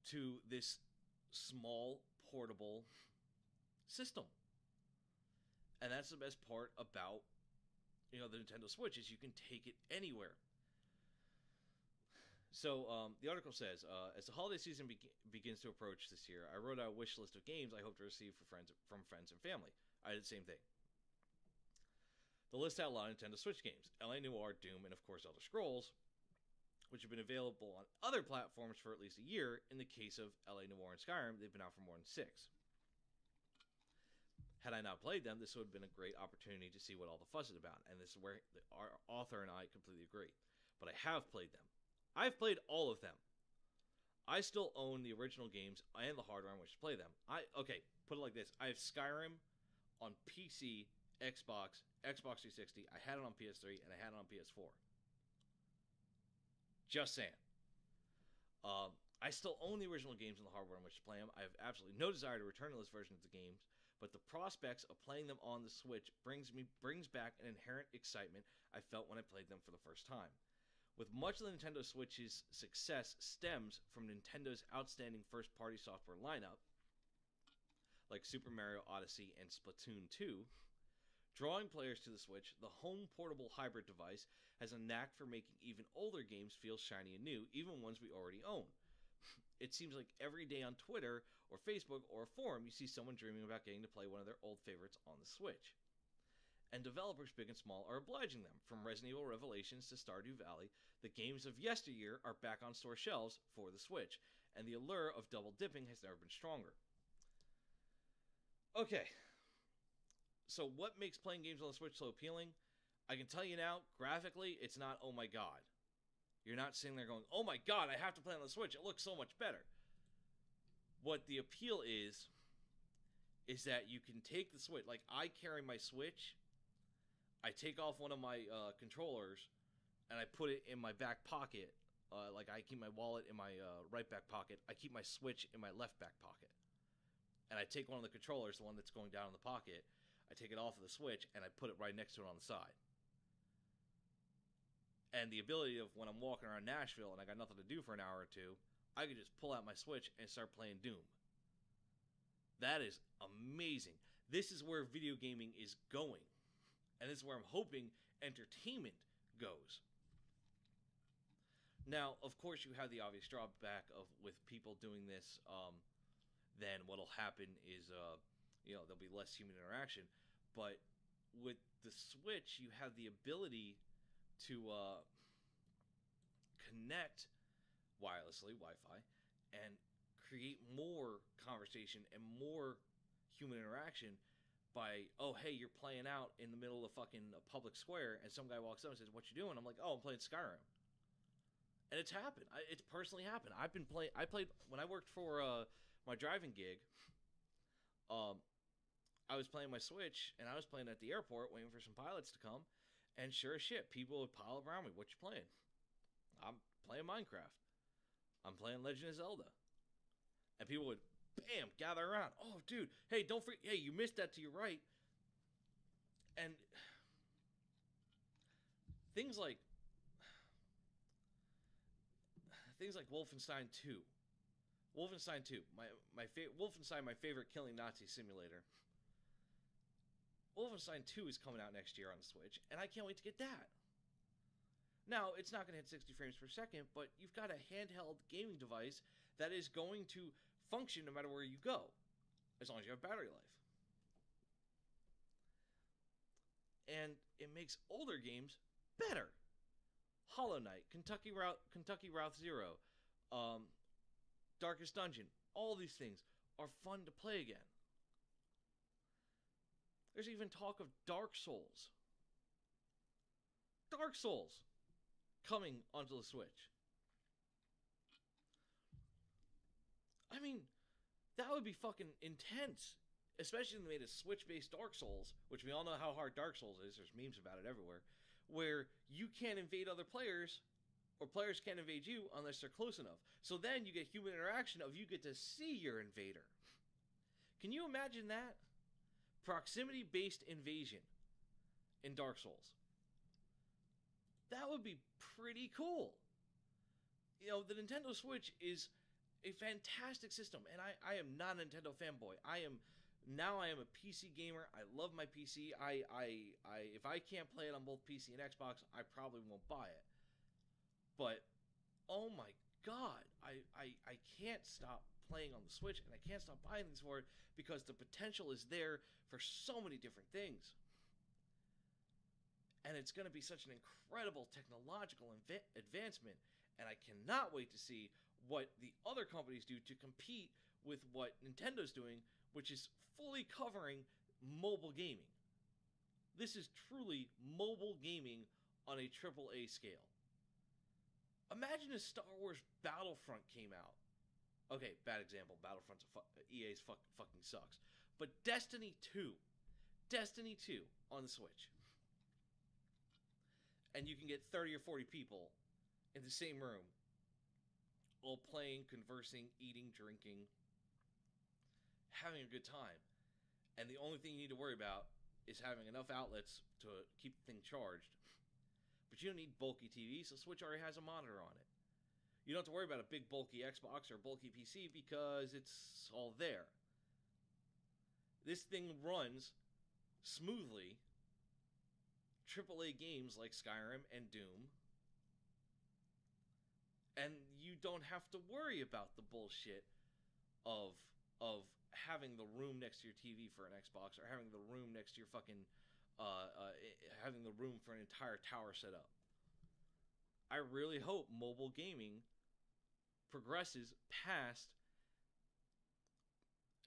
to this small, portable system. And that's the best part about, the Nintendo Switch, is you can take it anywhere. So the article says, as the holiday season begins to approach this year, I wrote out a wish list of games I hope to receive from friends and family. I did the same thing. The list outlined Nintendo Switch games, LA Noire, Doom, and of course Elder Scrolls, which have been available on other platforms for at least a year. In the case of LA Noire and Skyrim, they've been out for more than 6. Had I not played them, this would have been a great opportunity to see what all the fuss is about, and this is where our author and I completely agree. But I have played them. I've played all of them. I still own the original games and the hardware on which to play them. Put it like this. I have Skyrim on PC, Xbox 360. I had it on PS3, and I had it on PS4. Just saying. I still own the original games and the hardware on which to play them. I have absolutely no desire to return to those versions of the games, but the prospects of playing them on the Switch brings back an inherent excitement I felt when I played them for the first time. With much of the Nintendo Switch's success stems from Nintendo's outstanding first-party software lineup, like Super Mario Odyssey and Splatoon 2, drawing players to the Switch, the home portable hybrid device has a knack for making even older games feel shiny and new, even ones we already own. It seems like every day on Twitter or Facebook or a forum you see someone dreaming about getting to play one of their old favorites on the Switch. And developers big and small are obliging them. From Resident Evil Revelations to Stardew Valley, the games of yesteryear are back on store shelves for the Switch, and the allure of double dipping has never been stronger. Okay, so what makes playing games on the Switch so appealing? I can tell you now, graphically, it's not, oh my god. You're not sitting there going, oh my god, I have to play on the Switch. It looks so much better. What the appeal is that you can take the Switch. Like, I carry my Switch. I take off one of my controllers, and I put it in my back pocket. Like, I keep my wallet in my right back pocket. I keep my Switch in my left back pocket. And I take one of the controllers, the one that's going down in the pocket, I take it off of the Switch, and I put it right next to it on the side. And the ability of when I'm walking around Nashville and I got nothing to do for an hour or two, I could just pull out my Switch and start playing Doom. That is amazing. This is where video gaming is going. And this is where I'm hoping entertainment goes. Now, of course, you have the obvious drawback of with people doing this, then what'll happen is, there'll be less human interaction. But with the Switch, you have the ability to connect wirelessly, Wi-Fi, and create more conversation and more human interaction by, oh, hey, you're playing out in the middle of fucking a public square, and some guy walks up and says, what you doing? I'm like, oh, I'm playing Skyrim. And it's happened. It's personally happened. I played, when I worked for my driving gig, I was playing my Switch, and I was playing at the airport, waiting for some pilots to come, and sure as shit, people would pile up around me. What you playing? I'm playing Minecraft. I'm playing Legend of Zelda. And people would, bam, gather around. Oh, dude, hey, don't forget, hey, you missed that to your right. And things like Wolfenstein 2. Wolfenstein 2, Wolfenstein, my favorite killing Nazi simulator. Wolfenstein 2 is coming out next year on the Switch, and I can't wait to get that. Now, it's not going to hit 60 frames per second, but you've got a handheld gaming device that is going to function no matter where you go, as long as you have battery life. And it makes older games better. Hollow Knight, Kentucky Route Zero, Darkest Dungeon, all these things are fun to play again. There's even talk of Dark Souls. Dark Souls coming onto the Switch. I mean, that would be fucking intense. Especially if they made a Switch-based Dark Souls, which we all know how hard Dark Souls is. There's memes about it everywhere. Where you can't invade other players, or players can't invade you unless they're close enough. So then you get human interaction of you get to see your invader. Can you imagine that? Proximity-based invasion in Dark Souls. That would be pretty cool. You know, the Nintendo Switch is a fantastic system, and I am not a Nintendo fanboy. I am a PC gamer. I love my PC. If I can't play it on both PC and Xbox, I probably won't buy it. But oh my god, I can't stop playing on the Switch, and I can't stop buying things for it because the potential is there for so many different things. And it's going to be such an incredible technological advancement, and I cannot wait to see what the other companies do to compete with what Nintendo's doing, which is fully covering mobile gaming. This is truly mobile gaming on a AAA scale. Imagine if Star Wars Battlefront came out. Okay, bad example. Battlefront's EA's fucking sucks. But Destiny 2 on the Switch. And you can get 30 or 40 people in the same room, all playing, conversing, eating, drinking, having a good time. And the only thing you need to worry about is having enough outlets to keep the thing charged. But you don't need bulky TVs, so Switch already has a monitor on it. You don't have to worry about a big bulky Xbox or bulky PC because it's all there. This thing runs smoothly AAA games like Skyrim and Doom, and you don't have to worry about the bullshit of having the room next to your TV for an Xbox, or having the room next to your fucking having the room for an entire tower set up. I really hope mobile gaming progresses past.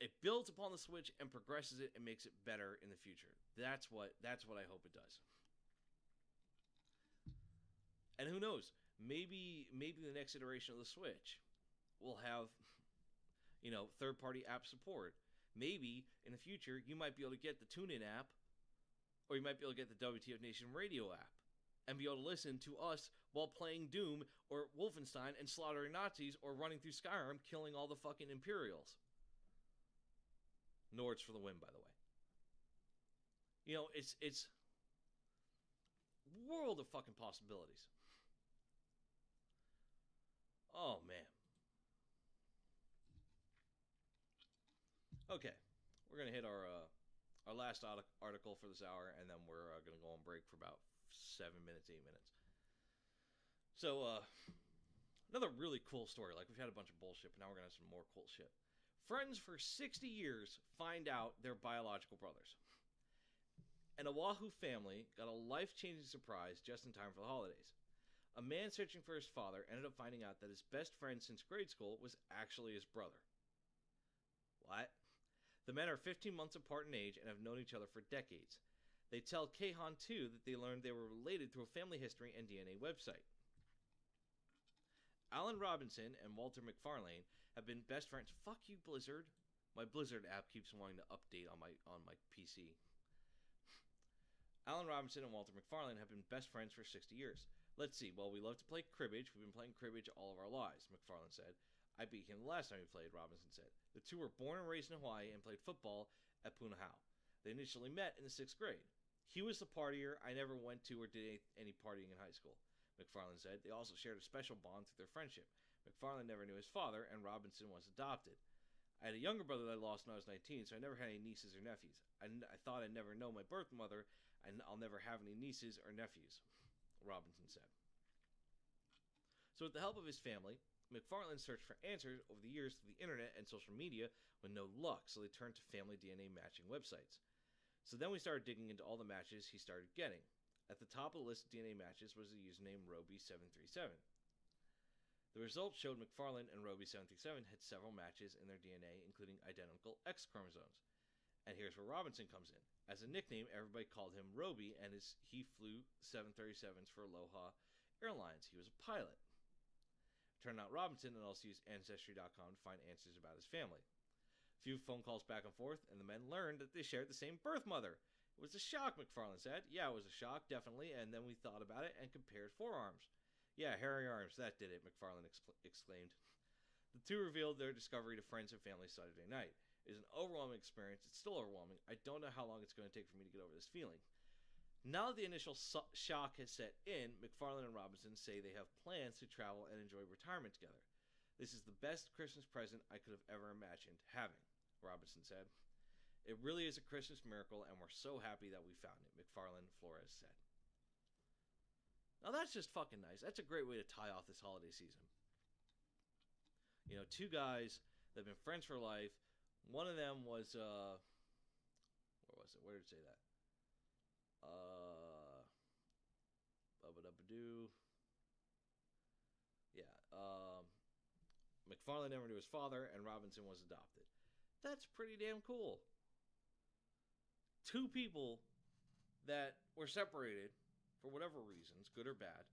It builds upon the Switch and progresses it and makes it better in the future. That's what I hope it does. And who knows? Maybe the next iteration of the Switch will have, third-party app support. Maybe in the future you might be able to get the TuneIn app, or you might be able to get the WTF Nation Radio app, and be able to listen to us while playing Doom or Wolfenstein and slaughtering Nazis, or running through Skyrim killing all the fucking Imperials. Nords for the win, by the way. It's world of fucking possibilities. Oh, man. Okay, we're going to hit our last article for this hour, and then we're going to go on break for about 7 minutes, 8 minutes. So, another really cool story. Like, we've had a bunch of bullshit, but now we're going to have some more cool shit. Friends for 60 years find out they're biological brothers. An Oahu family got a life-changing surprise just in time for the holidays. A man searching for his father ended up finding out that his best friend since grade school was actually his brother. What? The men are 15 months apart in age and have known each other for decades. They tell Keihan, too, that they learned they were related through a family history and DNA website. Alan Robinson and Walter McFarlane have been best friends. Fuck you, Blizzard. My Blizzard app keeps wanting to update on my PC. Alan Robinson and Walter McFarlane have been best friends for 60 years. Let's see. Well, we love to play cribbage. We've been playing cribbage all of our lives, McFarlane said. I beat him the last time we played, Robinson said. The two were born and raised in Hawaii and played football at Punahou. They initially met in the 6th grade. He was the partier I never went to or did any partying in high school, McFarlane said. They also shared a special bond through their friendship. McFarlane never knew his father, and Robinson was adopted. I had a younger brother that I lost when I was 19, so I never had any nieces or nephews. I thought I'd never know my birth mother, and I'll never have any nieces or nephews, Robinson said. So with the help of his family, McFarlane searched for answers over the years through the internet and social media with no luck, so they turned to family DNA matching websites. So then we started digging into all the matches he started getting. At the top of the list of DNA matches was the username Roby737. The results showed McFarlane and Roby737 had several matches in their DNA, including identical X chromosomes. And here's where Robinson comes in. As a nickname, everybody called him Roby, and he flew 737s for Aloha Airlines. He was a pilot. Turned out Robinson had also used Ancestry.com to find answers about his family. A few phone calls back and forth, and the men learned that they shared the same birth mother. It was a shock, McFarlane said. Yeah, it was a shock, definitely, and then we thought about it and compared forearms. Yeah, hairy arms, that did it, McFarlane exclaimed. The two revealed their discovery to friends and family Saturday night. It is an overwhelming experience. It's still overwhelming. I don't know how long it's going to take for me to get over this feeling. Now that the initial shock has set in, McFarlane and Robinson say they have plans to travel and enjoy retirement together. This is the best Christmas present I could have ever imagined having, Robinson said. It really is a Christmas miracle, and we're so happy that we found it, McFarlane Flores said. Now that's just fucking nice. That's a great way to tie off this holiday season. You know, two guys that have been friends for life. One of them was, where was it? Where did it say that? Yeah, McFarlane never knew his father, and Robinson was adopted. That's pretty damn cool. Two people that were separated for whatever reasons, good or bad,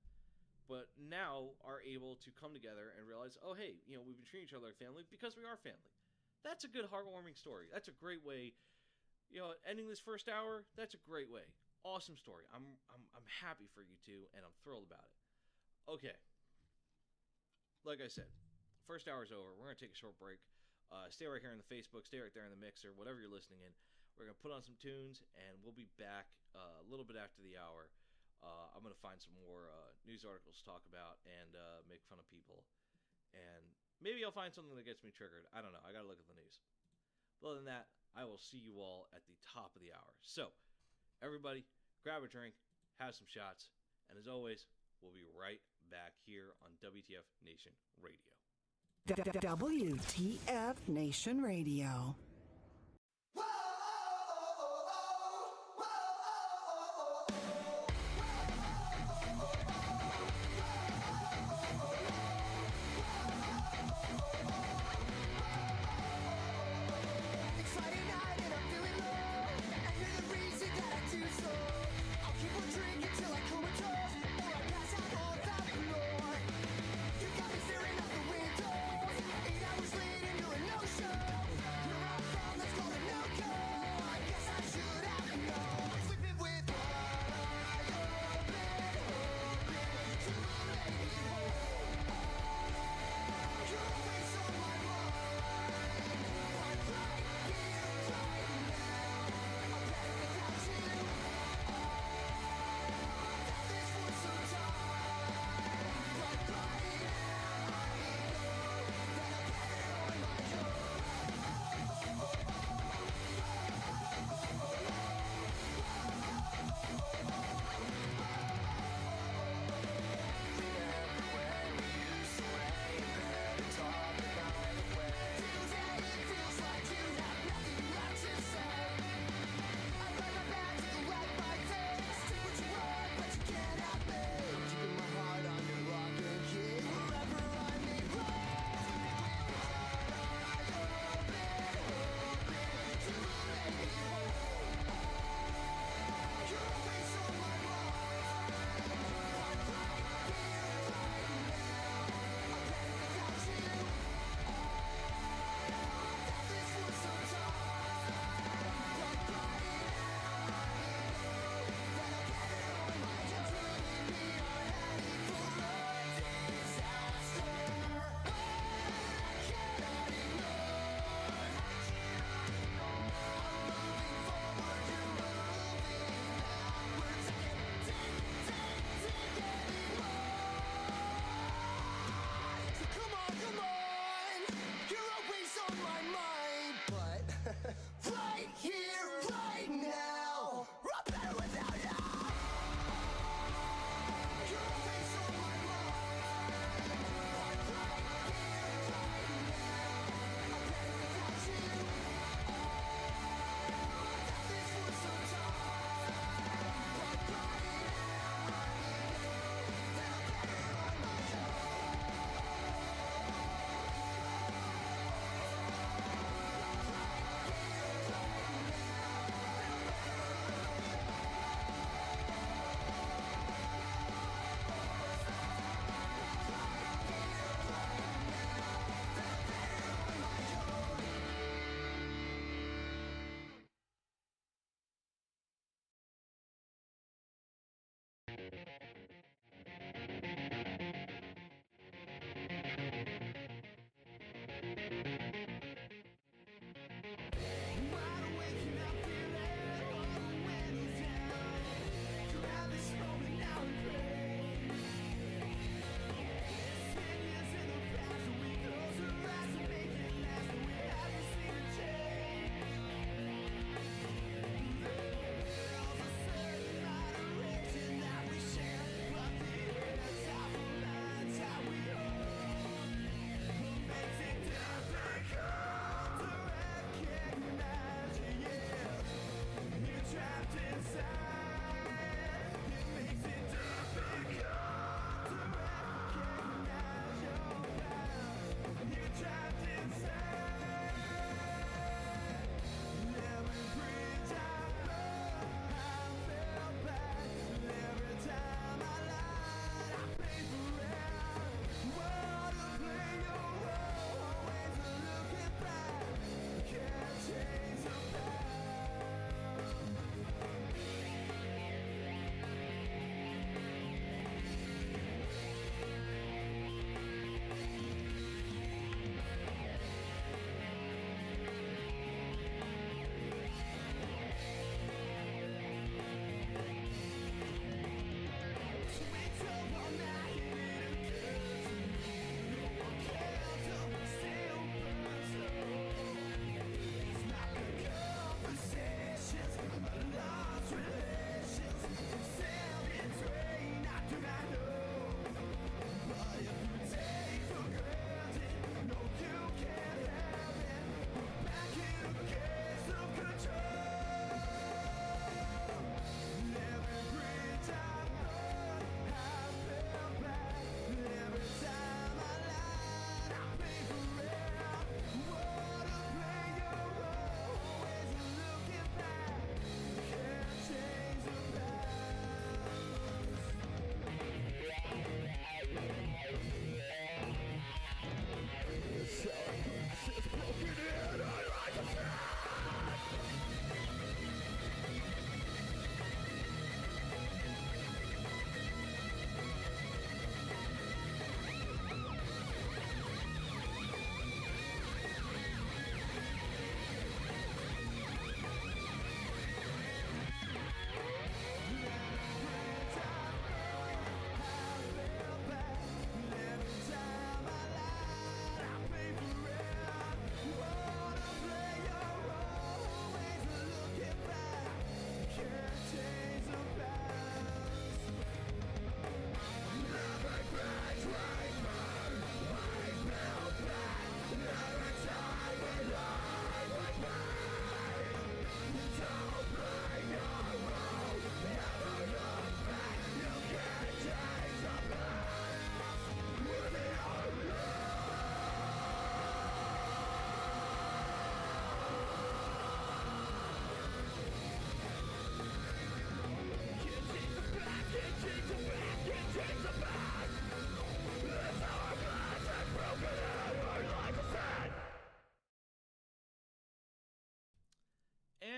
but now are able to come together and realize, oh, hey, you know, we've been treating each other like family because we are family. That's a good, heartwarming story. That's a great way, you know, ending this first hour, that's a great way. Awesome story. I'm happy for you two, and I'm thrilled about it. Okay. Like I said, first hour's over. We're going to take a short break. Stay right here on the Facebook. Stay right there in the mixer, whatever you're listening in. We're going to put on some tunes, and we'll be back a little bit after the hour. I'm going to find some more news articles to talk about and make fun of people. And maybe I'll find something that gets me triggered. I don't know. I got to look at the news. But other than that, I will see you all at the top of the hour. So, everybody, grab a drink, have some shots, and as always, we'll be right back here on WTF Nation Radio. WTF Nation Radio.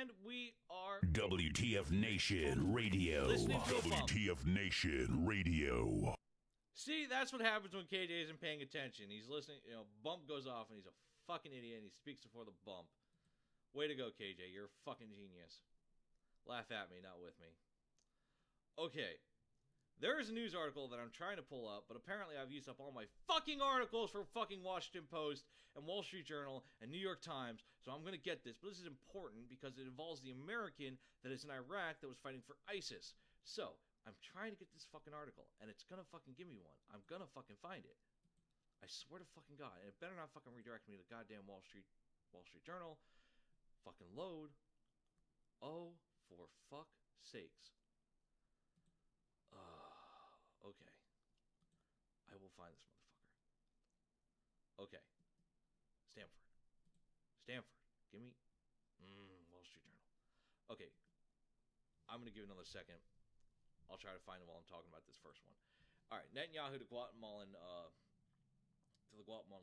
And we are WTF Nation Radio. Listening to a bump. WTF Nation Radio. See, that's what happens when KJ isn't paying attention. He's listening, bump goes off and he's a fucking idiot and he speaks before the bump. Way to go, KJ. You're a fucking genius. Laugh at me, not with me. Okay. There is a news article that I'm trying to pull up, but apparently I've used up all my fucking articles from fucking Washington Post and Wall Street Journal and New York Times, so I'm going to get this. But this is important because it involves the American that is in Iraq that was fighting for ISIS. So, I'm trying to get this fucking article, and it's going to fucking give me one. I'm going to fucking find it. I swear to fucking God. And it better not fucking redirect me to the goddamn Wall Street Journal. Fucking load. Oh, for fuck's sakes. Okay. I will find this motherfucker. Okay. Stanford. Give me... Wall Street Journal. Okay. I'm going to give it another second. I'll try to find it while I'm talking about this first one. Alright, Netanyahu to the Guatemalan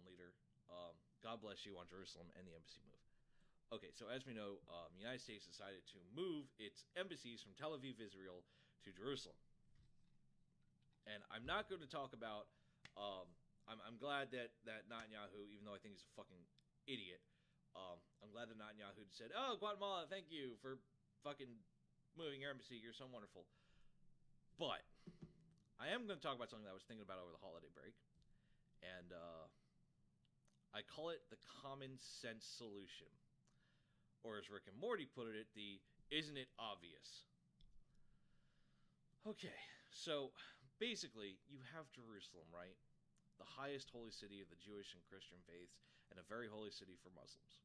leader. God bless you on Jerusalem and the embassy move. Okay, so as we know, the United States decided to move its embassies from Tel Aviv, Israel, to Jerusalem. And I'm not going to talk about... I'm glad that Netanyahu, even though I think he's a fucking idiot, I'm glad that Netanyahu said, "Oh, Guatemala, thank you for fucking moving your embassy. You're so wonderful." But I am going to talk about something that I was thinking about over the holiday break. And I call it the common sense solution. Or as Rick and Morty put it, the isn't it obvious? Okay, so basically, you have Jerusalem, right? The highest holy city of the Jewish and Christian faiths, and a very holy city for Muslims.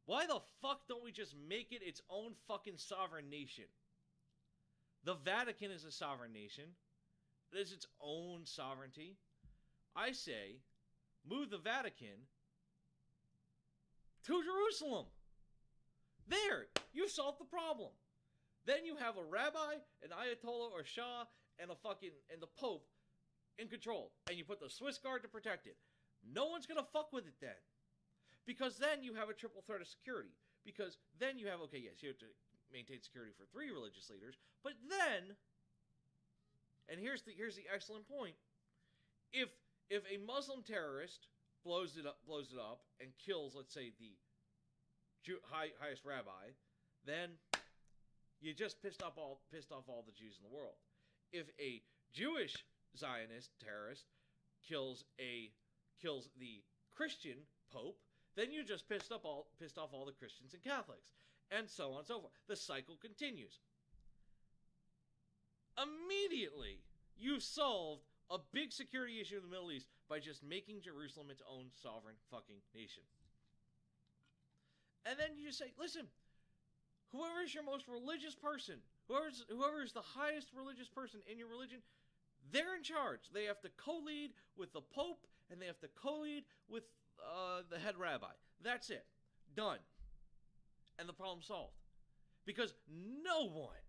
Why the fuck don't we just make it its own fucking sovereign nation? The Vatican is a sovereign nation. It is its own sovereignty. I say, move the Vatican to Jerusalem. There, you've solved the problem. Then you have a rabbi, an ayatollah or shah, and the Pope in control. And you put the Swiss Guard to protect it. No one's gonna fuck with it then. Because then you have a triple threat of security. Because then you have, okay, yes, you have to maintain security for 3 religious leaders, but then, and here's the excellent point, if a Muslim terrorist blows it up and kills, let's say, the highest rabbi, then you just pissed off all the Jews in the world. If a Jewish Zionist terrorist kills the Christian Pope, then you just pissed off all the Christians and Catholics. And so on and so forth. The cycle continues. Immediately, you've solved a big security issue in the Middle East by just making Jerusalem its own sovereign fucking nation. And then you just say, listen, whoever is your most religious person, whoever is the highest religious person in your religion, they're in charge. They have to co-lead with the Pope, and they have to co-lead with the head rabbi. That's it. Done. And the problem solved. Because no one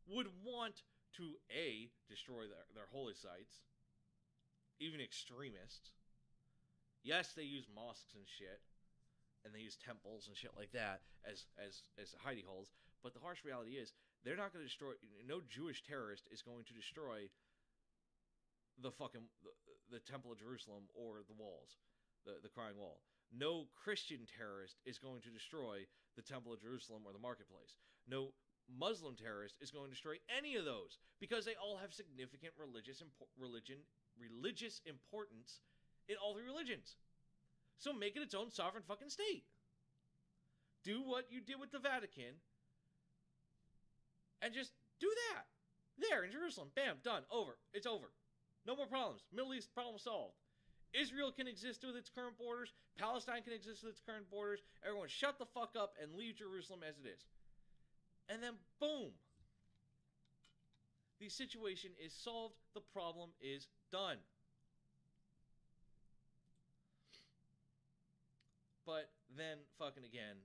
would want to, A, destroy their holy sites, even extremists. Yes, they use mosques and shit, and they use temples and shit like that as hidey holes, but the harsh reality is, they're not going to destroy, no Jewish terrorist is going to destroy the Temple of Jerusalem or the walls, the Crying Wall. No Christian terrorist is going to destroy the Temple of Jerusalem or the marketplace. No Muslim terrorist is going to destroy any of those because they all have significant religious importance in all 3 religions. So make it its own sovereign fucking state. Do what you did with the Vatican and just do that. There in Jerusalem. Bam, done. Over. It's over. No more problems. Middle East problem solved. Israel can exist with its current borders. Palestine can exist with its current borders. Everyone shut the fuck up and leave Jerusalem as it is. And then, boom. The situation is solved. The problem is done. But then, fucking again,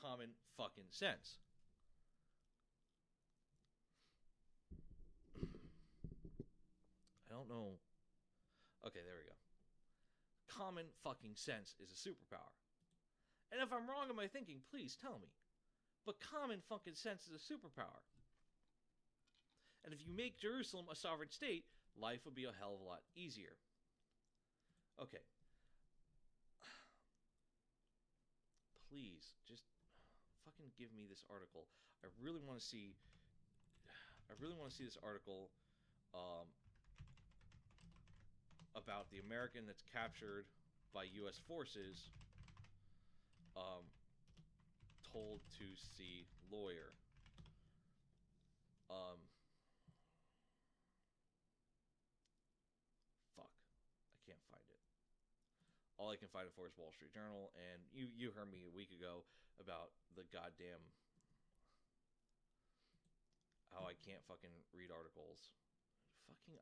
common fucking sense. I don't know. Okay, there we go. Common fucking sense is a superpower. And if I'm wrong in my thinking, please tell me. But common fucking sense is a superpower. And if you make Jerusalem a sovereign state, life would be a hell of a lot easier. Okay. Please, just fucking give me this article. I really want to see this article about the American that's captured by U.S. forces, told to see lawyer. Fuck, I can't find it. All I can find it for is Wall Street Journal, and you heard me a week ago about the goddamn how I can't fucking read articles.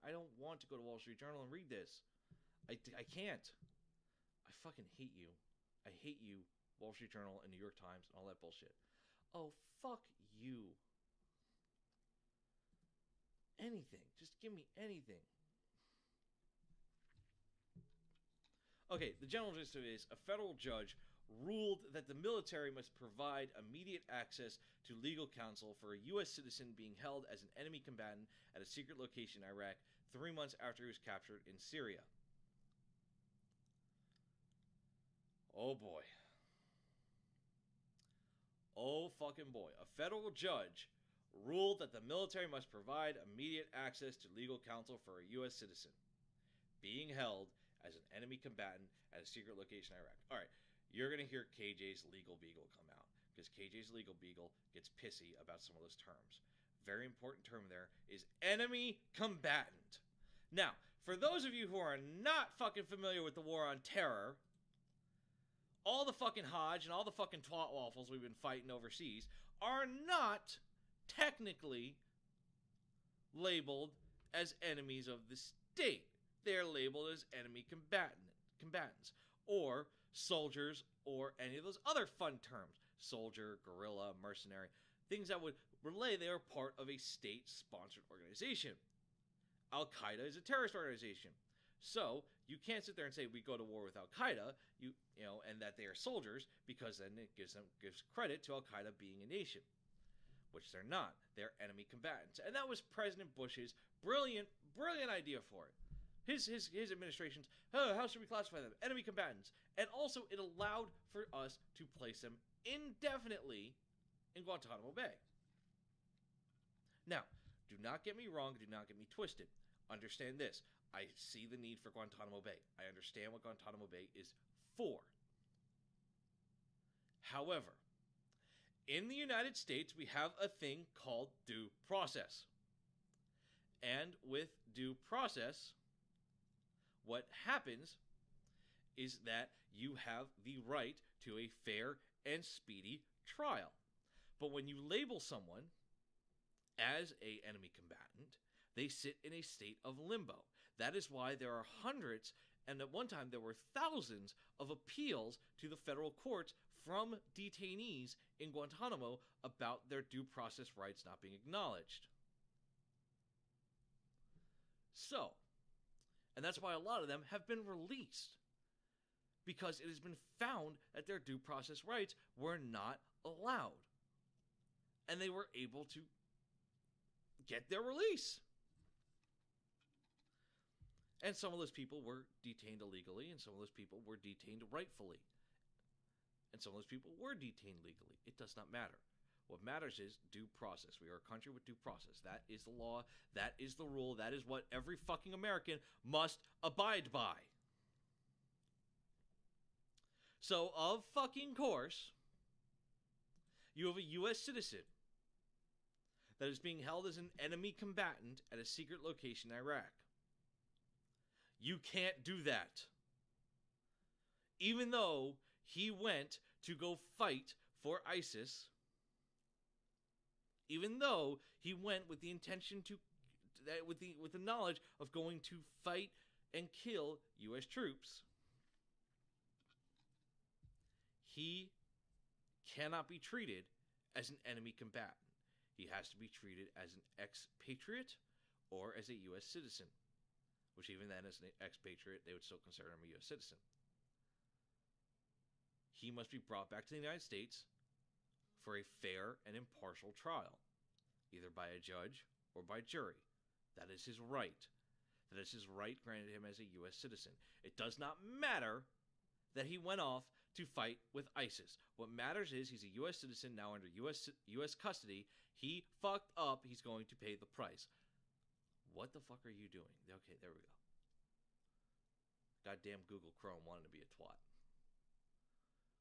I don't want to go to Wall Street Journal and read this. I can't. I fucking hate you. I hate you, Wall Street Journal and New York Times and all that bullshit. Oh, fuck you. Anything. Just give me anything. Okay, the general gist of it is a federal judge ruled that the military must provide immediate access to legal counsel for a U.S. citizen being held as an enemy combatant at a secret location in Iraq 3 months after he was captured in Syria. Oh boy. Oh fucking boy. A federal judge ruled that the military must provide immediate access to legal counsel for a U.S. citizen being held as an enemy combatant at a secret location in Iraq. Alright, you're going to hear KJ's Legal Beagle come out, because KJ's Legal Beagle gets pissy about some of those terms. Very important term there is enemy combatant. Now, for those of you who are not fucking familiar with the war on terror, all the fucking Hodge and all the fucking twat waffles we've been fighting overseas are not technically labeled as enemies of the state. They're labeled as enemy combatants, or soldiers, or any of those other fun terms. Soldier, guerrilla, mercenary. Things that would relay they are part of a state-sponsored organization. Al-Qaeda is a terrorist organization. So, you can't sit there and say we go to war with Al-Qaeda, and that they are soldiers, because then it gives credit to Al-Qaeda being a nation, which they're not. They're enemy combatants. And that was President Bush's brilliant idea for it. His administration's, how should we classify them? Enemy combatants. And also, it allowed for us to place them indefinitely in Guantanamo Bay. Now, do not get me wrong, do not get me twisted. Understand this. I see the need for Guantanamo Bay. I understand what Guantanamo Bay is for. However, in the United States, we have a thing called due process. And with due process, what happens is that you have the right to a fair and speedy trial. But when you label someone as an enemy combatant, they sit in a state of limbo. That is why there are hundreds, and at one time there were thousands of appeals to the federal courts from detainees in Guantanamo about their due process rights not being acknowledged. So, and that's why a lot of them have been released, because it has been found that their due process rights were not allowed. And they were able to get their release. And some of those people were detained illegally, and some of those people were detained rightfully. And some of those people were detained legally. It does not matter. What matters is due process. We are a country with due process. That is the law. That is the rule. That is what every fucking American must abide by. So, of fucking course, you have a U.S. citizen that is being held as an enemy combatant at a secret location in Iraq. You can't do that. Even though he went to go fight for ISIS, even though he went with the intention to, with the knowledge of going to fight and kill U.S. troops, he cannot be treated as an enemy combatant. He has to be treated as an expatriate or as a U.S. citizen, which even then, as an expatriate, they would still consider him a U.S. citizen. he must be brought back to the United States for a fair and impartial trial, either by a judge or by jury. That is his right. That is his right granted him as a U.S. citizen. It does not matter that he went off to fight with ISIS. What matters is he's a U.S. citizen now under U.S. custody. He fucked up. He's going to pay the price. What the fuck are you doing? Okay, there we go. Goddamn Google Chrome wanted to be a twat.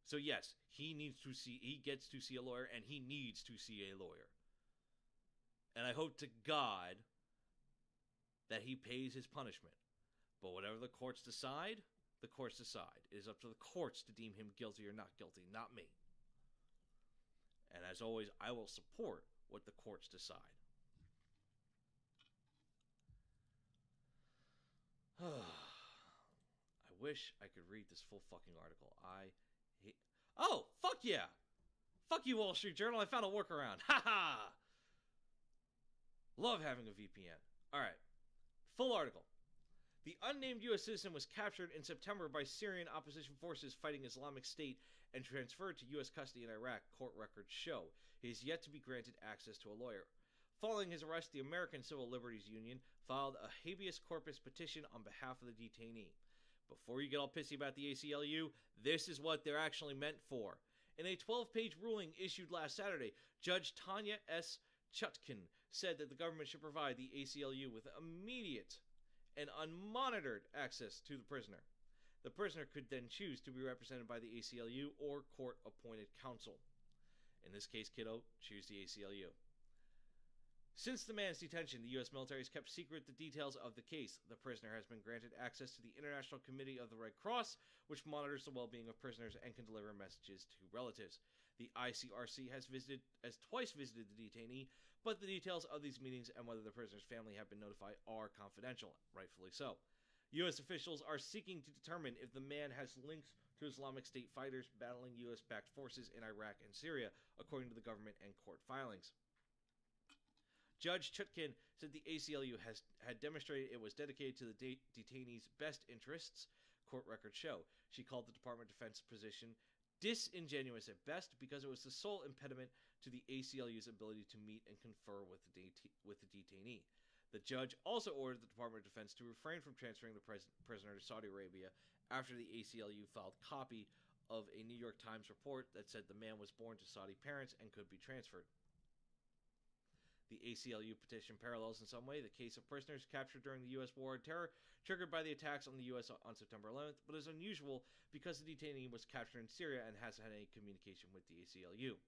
So yes, he gets to see a lawyer, and he needs to see a lawyer. And I hope to God that he pays his punishment. But whatever the courts decide, the courts decide. It is up to the courts to deem him guilty or not guilty, not me. And as always, I will support what the courts decide. I wish I could read this full fucking article. Oh, fuck yeah! Fuck you, Wall Street Journal. I found a workaround. Ha ha! Love having a VPN. Alright. Full article. The unnamed U.S. citizen was captured in September by Syrian opposition forces fighting Islamic State and transferred to U.S. custody in Iraq, court records show. He is yet to be granted access to a lawyer. Following his arrest, the American Civil Liberties Union filed a habeas corpus petition on behalf of the detainee. Before you get all pissy about the ACLU, this is what they're actually meant for. In a 12-page ruling issued last Saturday, Judge Tanya S. Chutkin said that the government should provide the ACLU with immediate and unmonitored access to the prisoner. The prisoner could then choose to be represented by the ACLU or court-appointed counsel. In this case, kiddo, choose the ACLU. Since the man's detention, the U.S. military has kept secret the details of the case. The prisoner has been granted access to the International Committee of the Red Cross, which monitors the well-being of prisoners and can deliver messages to relatives. The ICRC has twice visited the detainee, but the details of these meetings and whether the prisoner's family have been notified are confidential, rightfully so. U.S. officials are seeking to determine if the man has links to Islamic State fighters battling U.S.-backed forces in Iraq and Syria, according to the government and court filings. Judge Chutkin said the ACLU had demonstrated it was dedicated to the detainee's best interests, court records show. She called the Department of Defense position disingenuous at best because it was the sole impediment to the ACLU's ability to meet and confer with the detainee. The judge also ordered the Department of Defense to refrain from transferring the prisoner to Saudi Arabia after the ACLU filed a copy of a New York Times report that said the man was born to Saudi parents and could be transferred. The ACLU petition parallels in some way the case of prisoners captured during the U.S. War on Terror, triggered by the attacks on the U.S. on September 11th, but is unusual because the detainee was captured in Syria and hasn't had any communication with the ACLU.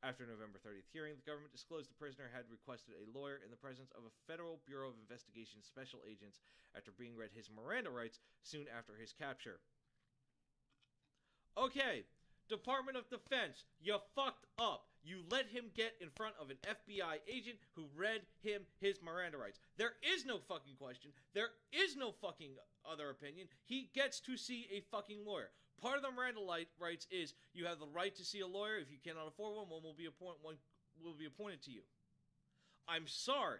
After November 30th hearing, the government disclosed the prisoner had requested a lawyer in the presence of a Federal Bureau of Investigation special agents after being read his Miranda rights soon after his capture. Okay, Department of Defense, you fucked up. You let him get in front of an FBI agent who read him his Miranda rights. There is no fucking question. There is no fucking other opinion. He gets to see a fucking lawyer. Part of the Miranda rights is you have the right to see a lawyer. If you cannot afford one, one will be appointed to you. I'm sorry,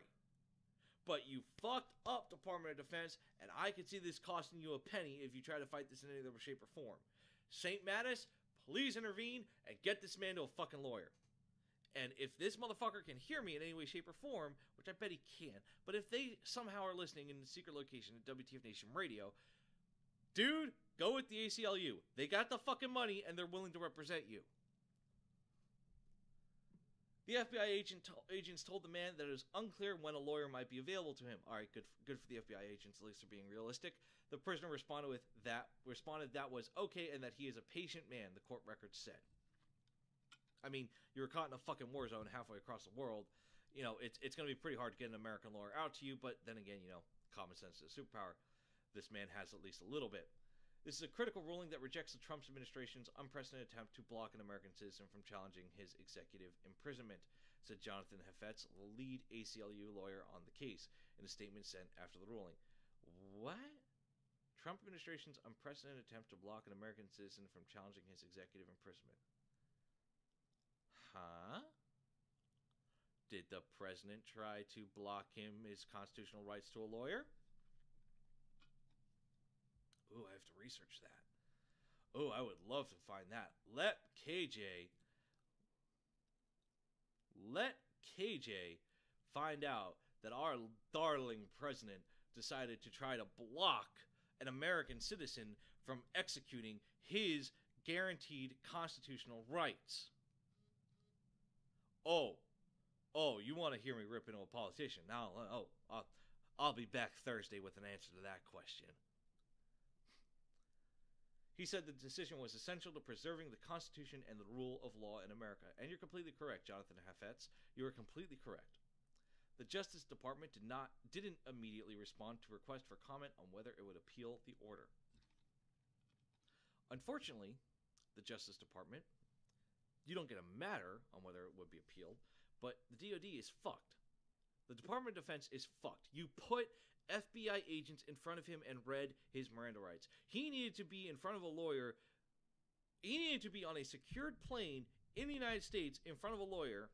but you fucked up, Department of Defense, and I could see this costing you a penny if you try to fight this in any other shape or form. St. Mattis, please intervene and get this man to a fucking lawyer. And if this motherfucker can hear me in any way, shape, or form, which I bet he can, but if they somehow are listening in the secret location at WTF Nation Radio, dude, go with the ACLU. They got the fucking money and they're willing to represent you. The FBI agents told the man that it was unclear when a lawyer might be available to him. All right, good for the FBI agents. At least they're being realistic. The prisoner responded that was okay and that he is a patient man, the court records said. I mean, you were caught in a fucking war zone halfway across the world. You know, it's going to be pretty hard to get an American lawyer out to you, but then again, you know, common sense is a superpower. This man has at least a little bit. This is a critical ruling that rejects the Trump administration's unprecedented attempt to block an American citizen from challenging his executive imprisonment, said Jonathan Heffetz, the lead ACLU lawyer on the case, in a statement sent after the ruling. What? Trump administration's unprecedented attempt to block an American citizen from challenging his executive imprisonment. Huh? Did the president try to block his constitutional rights to a lawyer? Ooh, I have to research that. Oh, I would love to find that. Let KJ find out that our darling president decided to try to block an American citizen from executing his guaranteed constitutional rights. Oh, you want to hear me rip into a politician? Now, I'll be back Thursday with an answer to that question. He said the decision was essential to preserving the Constitution and the rule of law in America. And you're completely correct, Jonathan Hafetz. You are completely correct. The Justice Department didn't immediately respond to request for comment on whether it would appeal the order. Unfortunately, the Justice Department, you don't get a matter on whether it would be appealed, but the DoD is fucked. The Department of Defense is fucked. You put FBI agents in front of him and read his Miranda rights. He needed to be in front of a lawyer. He needed to be on a secured plane in the United States in front of a lawyer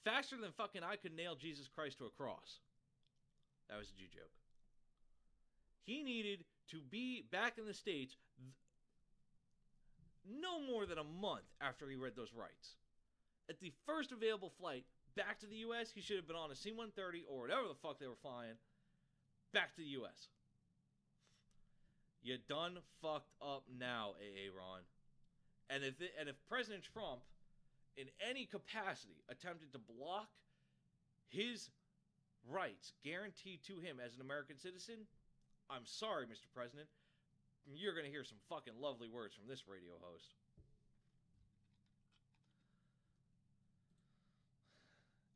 faster than fucking I could nail Jesus Christ to a cross. That was a Jew joke. He needed to be back in the States no more than a month after he read those rights. At the first available flight back to the U.S., he should have been on a C-130 or whatever the fuck they were flying back to the U.S. You done fucked up now, Aaron. And if President Trump, in any capacity, attempted to block his rights guaranteed to him as an American citizen, I'm sorry, Mr. President. You're going to hear some fucking lovely words from this radio host.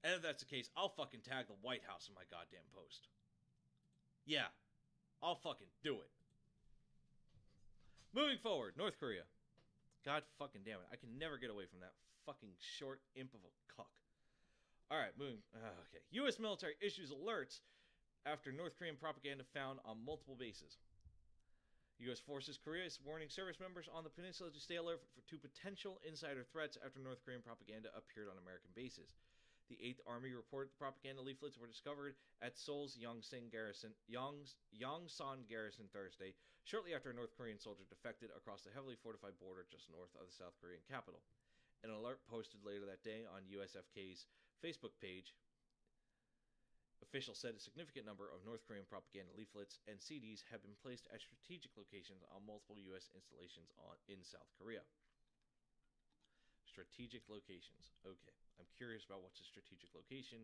And if that's the case, I'll fucking tag the White House in my goddamn post. Yeah, I'll fucking do it. Moving forward, North Korea. God fucking damn it. I can never get away from that fucking short imp of a cuck. Alright, moving. Okay. U.S. military issues alerts after North Korean propaganda found on multiple bases. U.S. Forces Korea is warning service members on the peninsula to stay alert to potential insider threats after North Korean propaganda appeared on American bases. The 8th Army reported the propaganda leaflets were discovered at Seoul's Yongsan Garrison Thursday, shortly after a North Korean soldier defected across the heavily fortified border just north of the South Korean capital. An alert posted later that day on USFK's Facebook page, officials said a significant number of North Korean propaganda leaflets and CDs have been placed at strategic locations on multiple U.S. installations in South Korea. Strategic locations. Okay. I'm curious about what's a strategic location.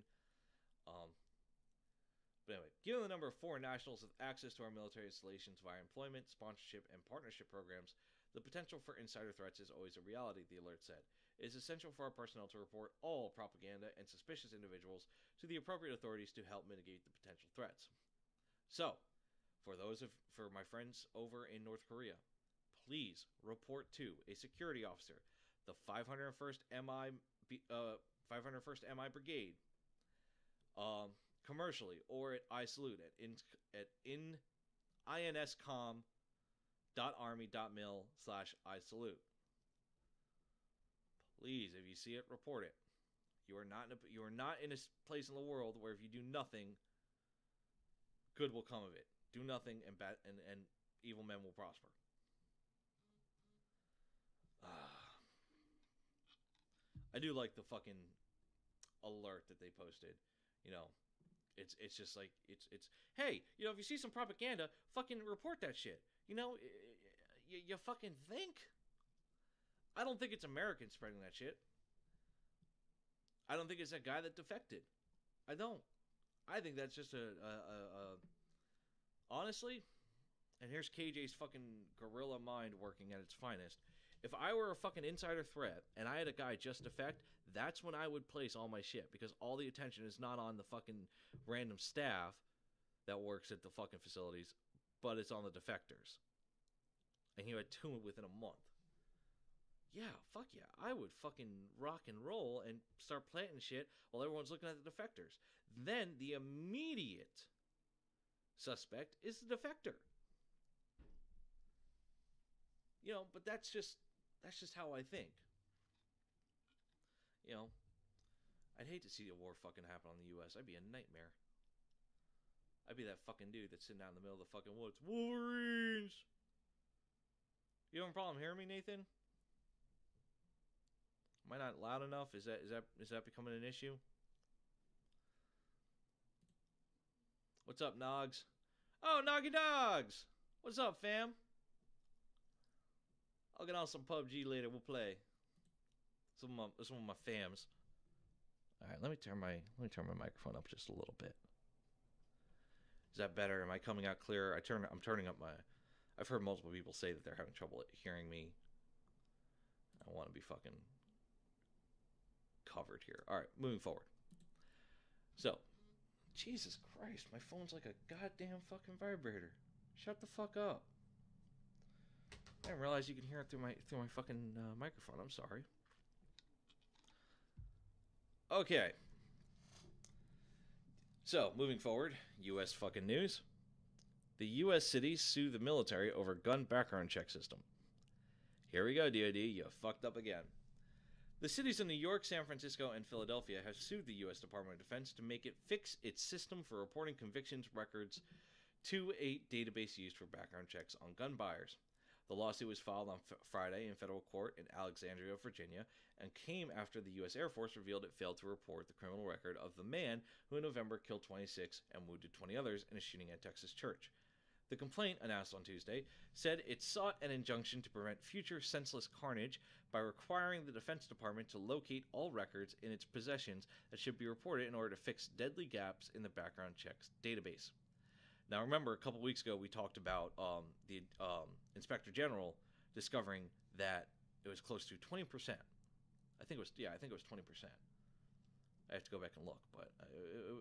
But anyway, given the number of foreign nationals with access to our military installations via employment, sponsorship, and partnership programs, the potential for insider threats is always a reality, the alert said. It is essential for our personnel to report all propaganda and suspicious individuals to the appropriate authorities to help mitigate the potential threats. So, for my friends over in North Korea, please report to a security officer, the 501st MI Brigade, commercially, or at iSalute at inscom.army.mil/isalute. Please, if you see it, report it. You are not in a place in the world where if you do nothing, good will come of it. Do nothing, and evil men will prosper. I do like the fucking alert that they posted. You know, it's just like it's hey, you know, if you see some propaganda, fucking report that shit. You know, you fucking think. I don't think it's Americans spreading that shit. I don't think it's that guy that defected. I don't. I think that's just honestly, and here's KJ's fucking guerrilla mind working at its finest. If I were a fucking insider threat and I had a guy just defect, that's when I would place all my shit, because all the attention is not on the fucking random staff that works at the fucking facilities, but it's on the defectors. And he had two within a month. Yeah, fuck yeah. I would fucking rock and roll and start planting shit while everyone's looking at the defectors. Then the immediate suspect is the defector. You know, but that's just how I think. You know, I'd hate to see a war fucking happen on the U.S. I'd be a nightmare. I'd be that fucking dude that's sitting out in the middle of the fucking woods. Wolverines! You having a problem hearing me, Nathan? Am I not loud enough? Is that becoming an issue? What's up, Nogs? Oh, Noggy Dogs! What's up, fam? I'll get on some PUBG later. We'll play. Some of my fams. All right, let me turn my microphone up just a little bit. Is that better? Am I coming out clearer? I'm turning up my. I've heard multiple people say that they're having trouble hearing me. I want to be fucking covered here. All right, moving forward. So, Jesus Christ, my phone's like a goddamn fucking vibrator. Shut the fuck up. I didn't realize you can hear it through my fucking microphone. I'm sorry. Okay. So, moving forward, U.S. fucking news. The U.S. cities sue the military over gun background check system. Here we go, DoD. You fucked up again. The cities of New York, San Francisco, and Philadelphia have sued the U.S. Department of Defense to make it fix its system for reporting convictions records to a database used for background checks on gun buyers. The lawsuit was filed on Friday in federal court in Alexandria, Virginia, and came after the U.S. Air Force revealed it failed to report the criminal record of the man who in November killed 26 and wounded 20 others in a shooting at Texas church. The complaint, announced on Tuesday, said it sought an injunction to prevent future senseless carnage by requiring the Defense Department to locate all records in its possessions that should be reported in order to fix deadly gaps in the background checks database. Now, remember, a couple weeks ago we talked about the Inspector General discovering that it was close to 20%. I think it was 20%. I have to go back and look, but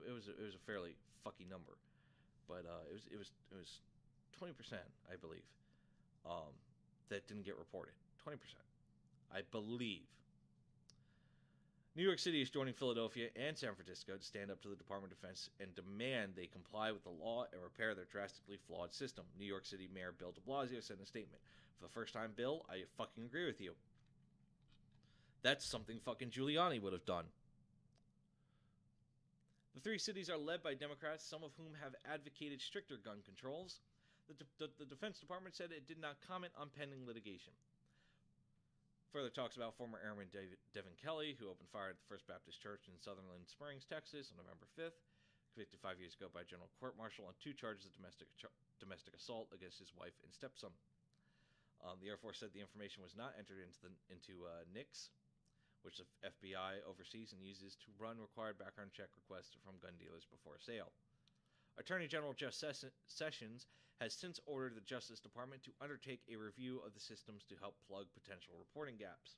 it was a fairly fucky number. But it was 20%, I believe, that didn't get reported. 20%, I believe. New York City is joining Philadelphia and San Francisco to stand up to the Department of Defense and demand they comply with the law and repair their drastically flawed system. New York City Mayor Bill de Blasio said in a statement, "For the first time, Bill, I fucking agree with you. That's something fucking Giuliani would have done." The three cities are led by Democrats, some of whom have advocated stricter gun controls. The Defense Department said it did not comment on pending litigation. Further talks about former Airman Devin Kelly, who opened fire at the First Baptist Church in Sutherland Springs, Texas, on November 5th, convicted 5 years ago by a general court-martial on 2 charges of domestic assault against his wife and stepson. The Air Force said the information was not entered into NICS, which the FBI oversees and uses to run required background check requests from gun dealers before a sale. Attorney General Jeff Sessions has since ordered the Justice Department to undertake a review of the systems to help plug potential reporting gaps.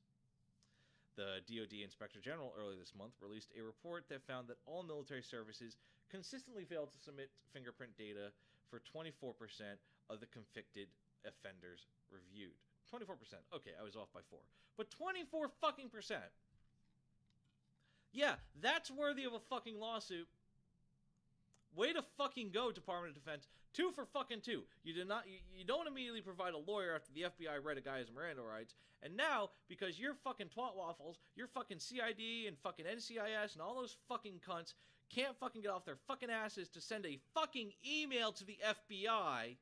The DoD Inspector General earlier this month released a report that found that all military services consistently failed to submit fingerprint data for 24% of the convicted offenders reviewed. 24%. Okay, I was off by 4. But 24 fucking percent. Yeah, that's worthy of a fucking lawsuit. Way to fucking go, Department of Defense. 2 for fucking 2. You don't immediately provide a lawyer after the FBI read a guy's Miranda rights. And now, because you're fucking twat waffles, you're fucking CID and fucking NCIS and all those fucking cunts can't fucking get off their fucking asses to send a fucking email to the FBI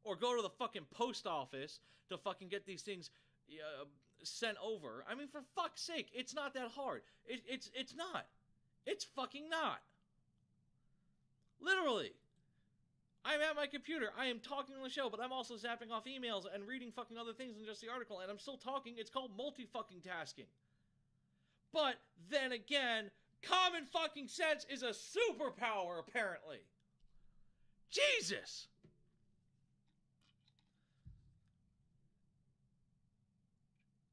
or go to the fucking post office to fucking get these things sent over. I mean, for fuck's sake, it's not that hard. It's not. It's fucking not. Literally. I'm at my computer. I am talking on the show, but I'm also zapping off emails and reading fucking other things than just the article, and I'm still talking. It's called multi-fucking-tasking. But then again, common fucking sense is a superpower, apparently. Jesus!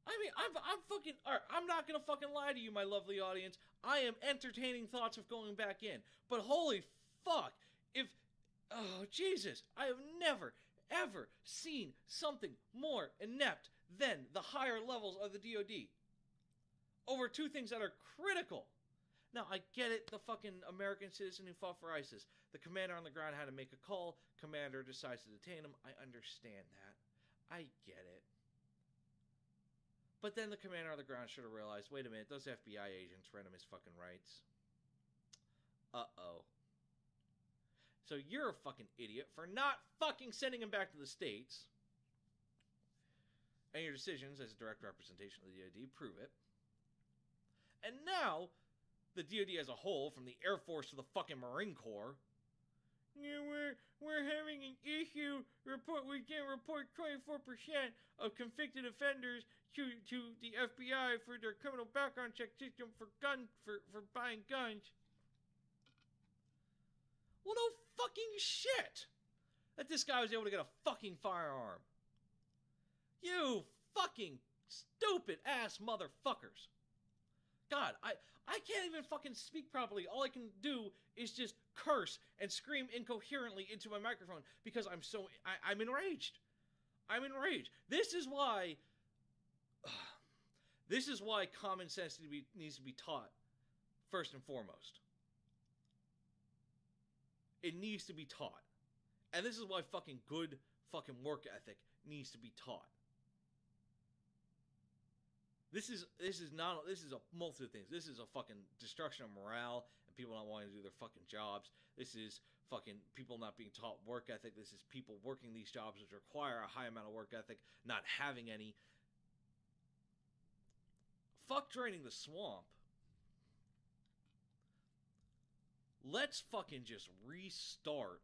I mean, I'm fucking... Alright, I'm not gonna fucking lie to you, my lovely audience. I am entertaining thoughts of going back in. But holy fuck, if... Oh, Jesus. I have never, ever seen something more inept than the higher levels of the DoD over 2 things that are critical. Now, I get it, the fucking American citizen who fought for ISIS. The commander on the ground had to make a call. Commander decides to detain him. I understand that. I get it. But then the commander on the ground should have realized, wait a minute, those FBI agents read him his fucking rights. Uh-oh. So you're a fucking idiot for not fucking sending him back to the States. And your decisions as a direct representation of the DoD prove it. And now, the DoD as a whole, from the Air Force to the fucking Marine Corps, yeah, we're having an issue. We can report 24% of convicted offenders to the FBI for their criminal background check system for buying guns. Well, no fucking shit that this guy was able to get a fucking firearm. You fucking stupid ass motherfuckers. God, I can't even fucking speak properly. All I can do is just curse and scream incoherently into my microphone because I'm enraged. I'm enraged. This is why common sense needs to be taught first and foremost. It needs to be taught. And this is why fucking good fucking work ethic needs to be taught. This is a multitude of things. This is a fucking destruction of morale and people not wanting to do their fucking jobs. This is fucking people not being taught work ethic. This is people working these jobs which require a high amount of work ethic, not having any. Fuck draining the swamp. Let's fucking just restart.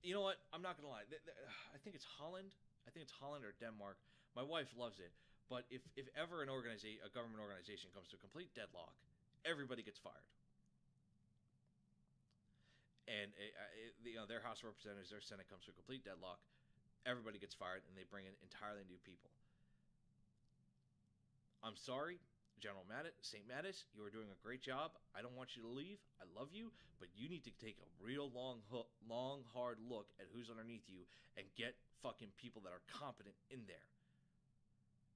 You know what? I'm not gonna lie. I think it's Holland. I think it's Holland or Denmark. My wife loves it. But if ever a government organization comes to a complete deadlock, everybody gets fired. And their House of Representatives, their Senate comes to a complete deadlock, everybody gets fired, and they bring in entirely new people. I'm sorry, General St. Mattis, you are doing a great job. I don't want you to leave. I love you, but you need to take a real long, hard look at who's underneath you and get fucking people that are competent in there.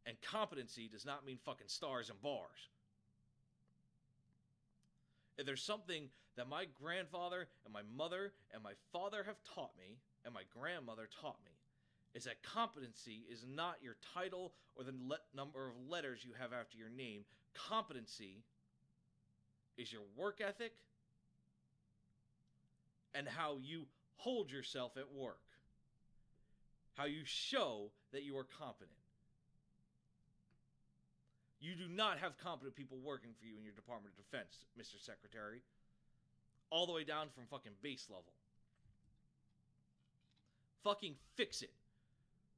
And competency does not mean fucking stars and bars. If there's something that my grandfather and my mother and my father have taught me, and my grandmother taught me, is that competency is not your title or the number of letters you have after your name. Competency is your work ethic and how you hold yourself at work. How you show that you are competent. You do not have competent people working for you in your Department of Defense, Mr. Secretary. All the way down from fucking base level. Fucking fix it.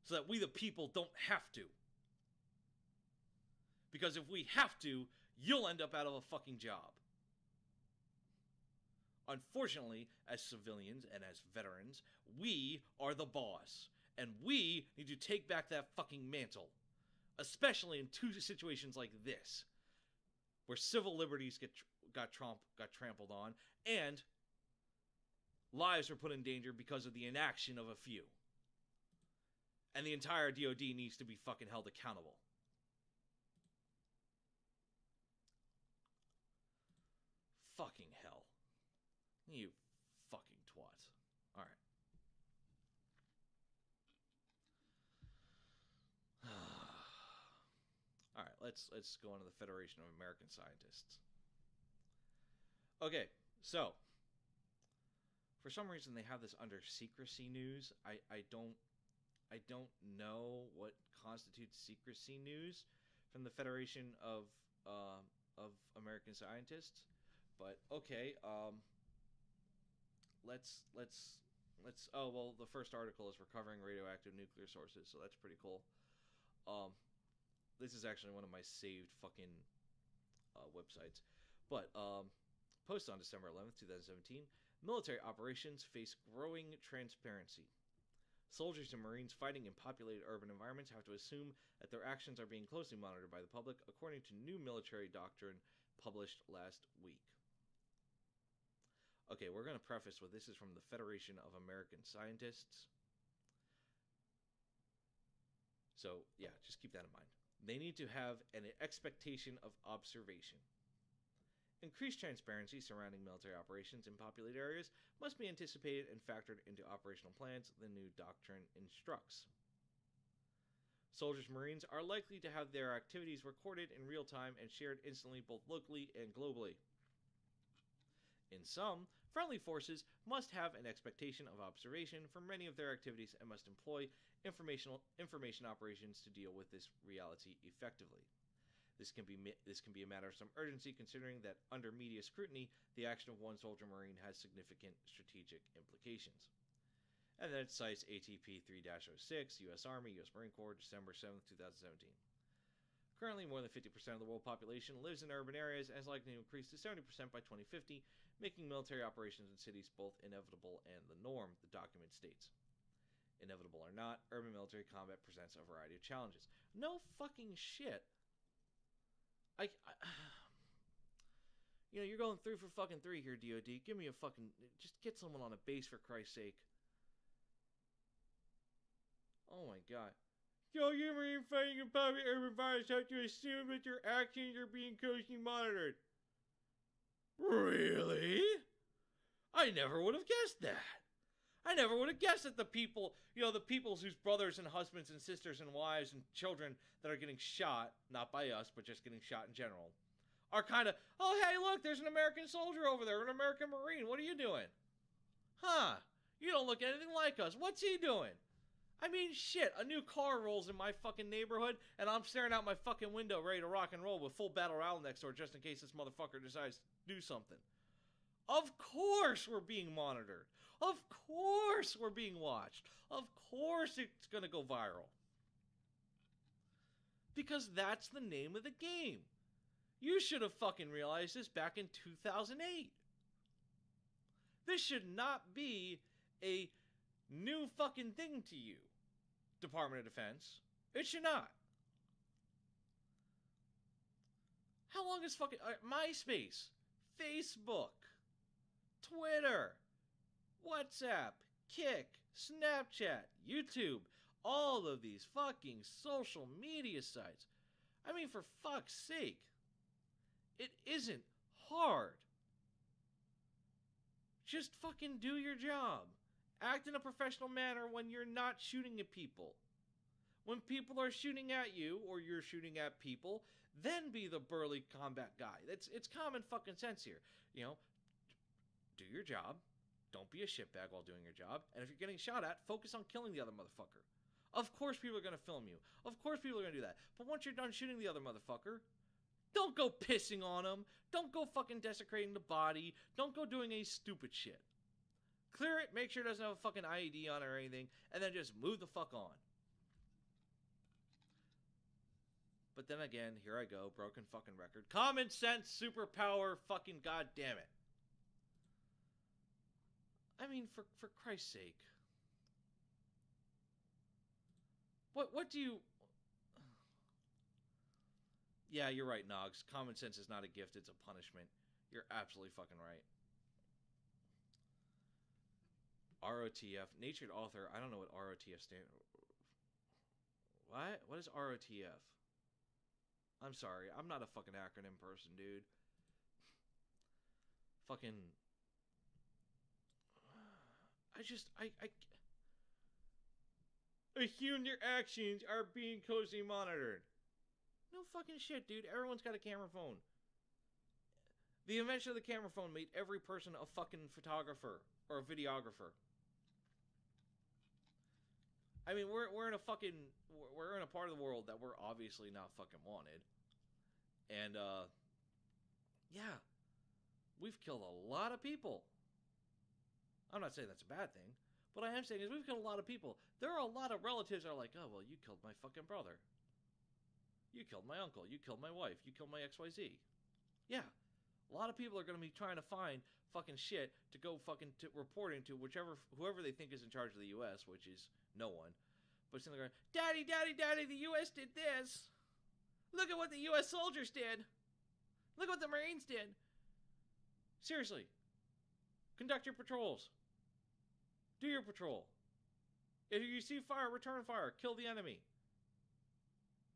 So that we the people don't have to. Because if we have to, you'll end up out of a fucking job. Unfortunately, as civilians and as veterans, we are the boss. And we need to take back that fucking mantle. Especially in two situations like this, where civil liberties got trampled on, and lives were put in danger because of the inaction of a few. And the entire DoD needs to be fucking held accountable. Fucking hell. You fucking twats. Alright. Alright, let's go into the Federation of American Scientists. Okay, so for some reason they have this under secrecy news. I don't know what constitutes secrecy news from the Federation of American Scientists, but okay. Let's. Oh well, the first article is recovering radioactive nuclear sources, so that's pretty cool. This is actually one of my saved fucking websites. But, posted on December 11th, 2017, military operations face growing transparency. Soldiers and Marines fighting in populated urban environments have to assume that their actions are being closely monitored by the public, according to new military doctrine published last week. Okay, we're going to preface with this is from the Federation of American Scientists. So, yeah, just keep that in mind. They need to have an expectation of observation. Increased transparency surrounding military operations in populated areas must be anticipated and factored into operational plans, the new doctrine instructs. Soldiers and Marines are likely to have their activities recorded in real time and shared instantly both locally and globally. In sum, friendly forces must have an expectation of observation for many of their activities and must employ information operations to deal with this reality effectively. This can be a matter of some urgency, considering that under media scrutiny, the action of one soldier Marine has significant strategic implications. And then it cites ATP 3-06, U.S. Army, U.S. Marine Corps, December 7th, 2017. Currently, more than 50% of the world population lives in urban areas and is likely to increase to 70% by 2050, making military operations in cities both inevitable and the norm, the document states. Inevitable or not, urban military combat presents a variety of challenges. No fucking shit. You're going 3 for fucking 3 here, DOD. Give me a fucking... Just get someone on a base, for Christ's sake. Oh my god. You're Marine fighting a public urban virus, have to assume that your actions are being closely monitored. Really? I never would have guessed that. I never would have guessed that the people, the peoples whose brothers and husbands and sisters and wives and children that are getting shot, not by us, but just getting shot in general, are kind of, oh, hey, look, there's an American soldier over there, an American Marine. What are you doing? Huh? You don't look anything like us. What's he doing? I mean, shit, a new car rolls in my fucking neighborhood, and I'm staring out my fucking window ready to rock and roll with full battle royale next door just in case this motherfucker decides to do something. Of course we're being monitored. Of course we're being watched. Of course it's gonna go viral. Because that's the name of the game. You should have fucking realized this back in 2008. This should not be a new fucking thing to you, Department of Defense. It should not. How long is fucking... MySpace, Facebook, Twitter, WhatsApp, Kick, Snapchat, YouTube, all of these fucking social media sites. I mean, for fuck's sake. It isn't hard. Just fucking do your job. Act in a professional manner when you're not shooting at people. When people are shooting at you, or you're shooting at people, then be the burly combat guy. It's common fucking sense here. Do your job. Don't be a shitbag while doing your job. And if you're getting shot at, focus on killing the other motherfucker. Of course people are going to film you. Of course people are going to do that. But once you're done shooting the other motherfucker, don't go pissing on him. Don't go fucking desecrating the body. Don't go doing any stupid shit. Clear it, make sure it doesn't have a fucking IED on it or anything, and then just move the fuck on. But then again, here I go, broken fucking record. Common sense, superpower, fucking goddamn it. I mean, for Christ's sake. What do you... Yeah, you're right, Nogs. Common sense is not a gift, it's a punishment. You're absolutely fucking right. ROTF, Natured Author. I don't know what ROTF stands for. What? What is ROTF? I'm sorry. I'm not a fucking acronym person, dude. Fucking... Assume your actions are being closely monitored. No fucking shit, dude. Everyone's got a camera phone. The invention of the camera phone made every person a fucking photographer or a videographer. I mean, we're in a part of the world that we're obviously not fucking wanted. And, yeah. We've killed a lot of people. I'm not saying that's a bad thing. What I am saying is we've killed a lot of people. There are a lot of relatives that are like, oh, well, you killed my fucking brother. You killed my uncle. You killed my wife. You killed my XYZ. Yeah. A lot of people are going to be trying to find fucking shit to go fucking reporting to whoever they think is in charge of the U.S., which is no one. But it's in there going, Daddy, Daddy, Daddy, the U.S. did this. Look at what the U.S. soldiers did. Look what the Marines did. Seriously. Conduct your patrols. Do your patrol. If you see fire, return fire. Kill the enemy.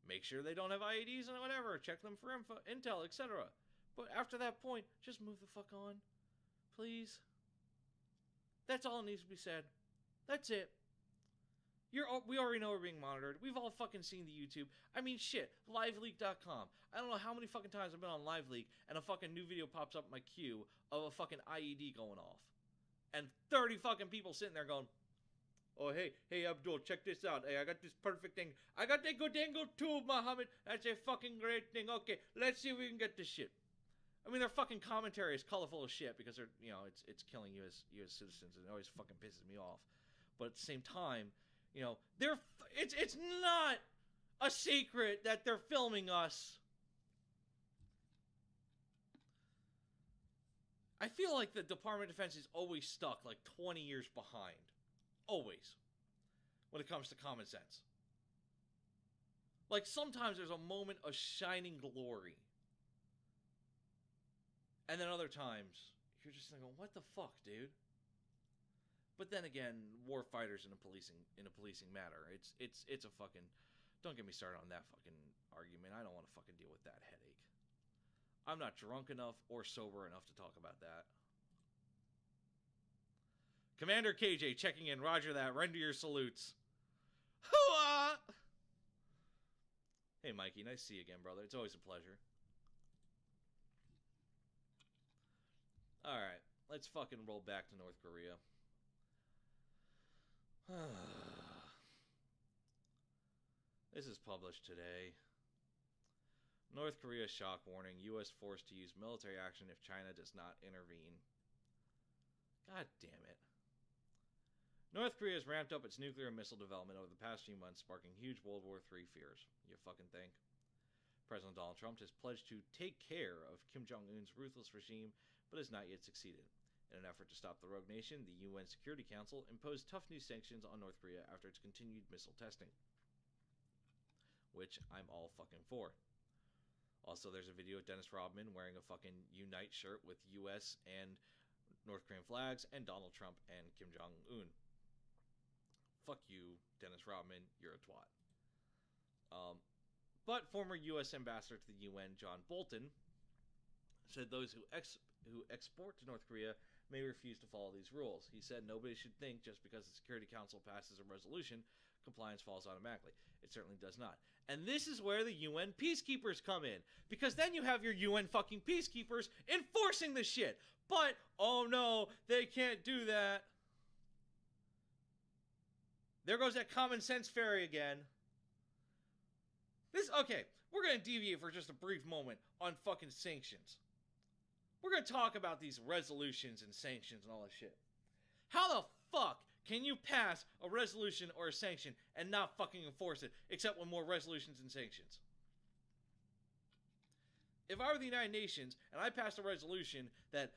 Make sure they don't have IEDs and whatever. Check them for intel, etc. But after that point, just move the fuck on. Please. That's all that needs to be said. That's it. We already know we're being monitored. We've all fucking seen the YouTube. I mean, shit. LiveLeak.com. I don't know how many fucking times I've been on LiveLeak and a fucking new video pops up in my queue of a fucking IED going off. And 30 fucking people sitting there going, Oh, hey, Abdul, check this out. Hey, I got this perfect thing. I got the good angle too, Muhammad. That's a fucking great thing. Okay, let's see if we can get this shit. I mean, their fucking commentary is colorful as shit because they're, it's killing you as citizens, and it always fucking pisses me off. But at the same time, it's not a secret that they're filming us. I feel like the Department of Defense is always stuck like 20 years behind. Always. When it comes to common sense. Like, sometimes there's a moment of shining glory. And then other times, you're just thinking, what the fuck, dude? But then again, war fighters in a policing matter. It's a fucking... Don't get me started on that fucking argument. I don't want to fucking deal with that headache. I'm not drunk enough or sober enough to talk about that. Commander KJ checking in. Roger that. Render your salutes. Hoo-ah! Hey, Mikey. Nice to see you again, brother. It's always a pleasure. Alright. Let's fucking roll back to North Korea. This is published today. North Korea shock warning. U.S. forced to use military action if China does not intervene. God damn it. North Korea has ramped up its nuclear and missile development over the past few months, sparking huge World War III fears. You fucking think? President Donald Trump has pledged to take care of Kim Jong-un's ruthless regime, but has not yet succeeded. In an effort to stop the rogue nation, the UN Security Council imposed tough new sanctions on North Korea after its continued missile testing. Which I'm all fucking for. Also, there's a video of Dennis Rodman wearing a fucking Unite shirt with US and North Korean flags and Donald Trump and Kim Jong-un. Fuck you, Dennis Rodman, you're a twat. But former U.S. Ambassador to the UN, John Bolton, said those who export to North Korea may refuse to follow these rules. He said nobody should think just because the Security Council passes a resolution, compliance falls automatically. It certainly does not. And this is where the UN peacekeepers come in. Because then you have your UN fucking peacekeepers enforcing the shit. But, oh no, they can't do that. There goes that common sense fairy again. Okay, we're going to deviate for just a brief moment on fucking sanctions. We're going to talk about these resolutions and sanctions and all that shit. How the fuck can you pass a resolution or a sanction and not fucking enforce it, except with more resolutions and sanctions? If I were the United Nations and I passed a resolution that,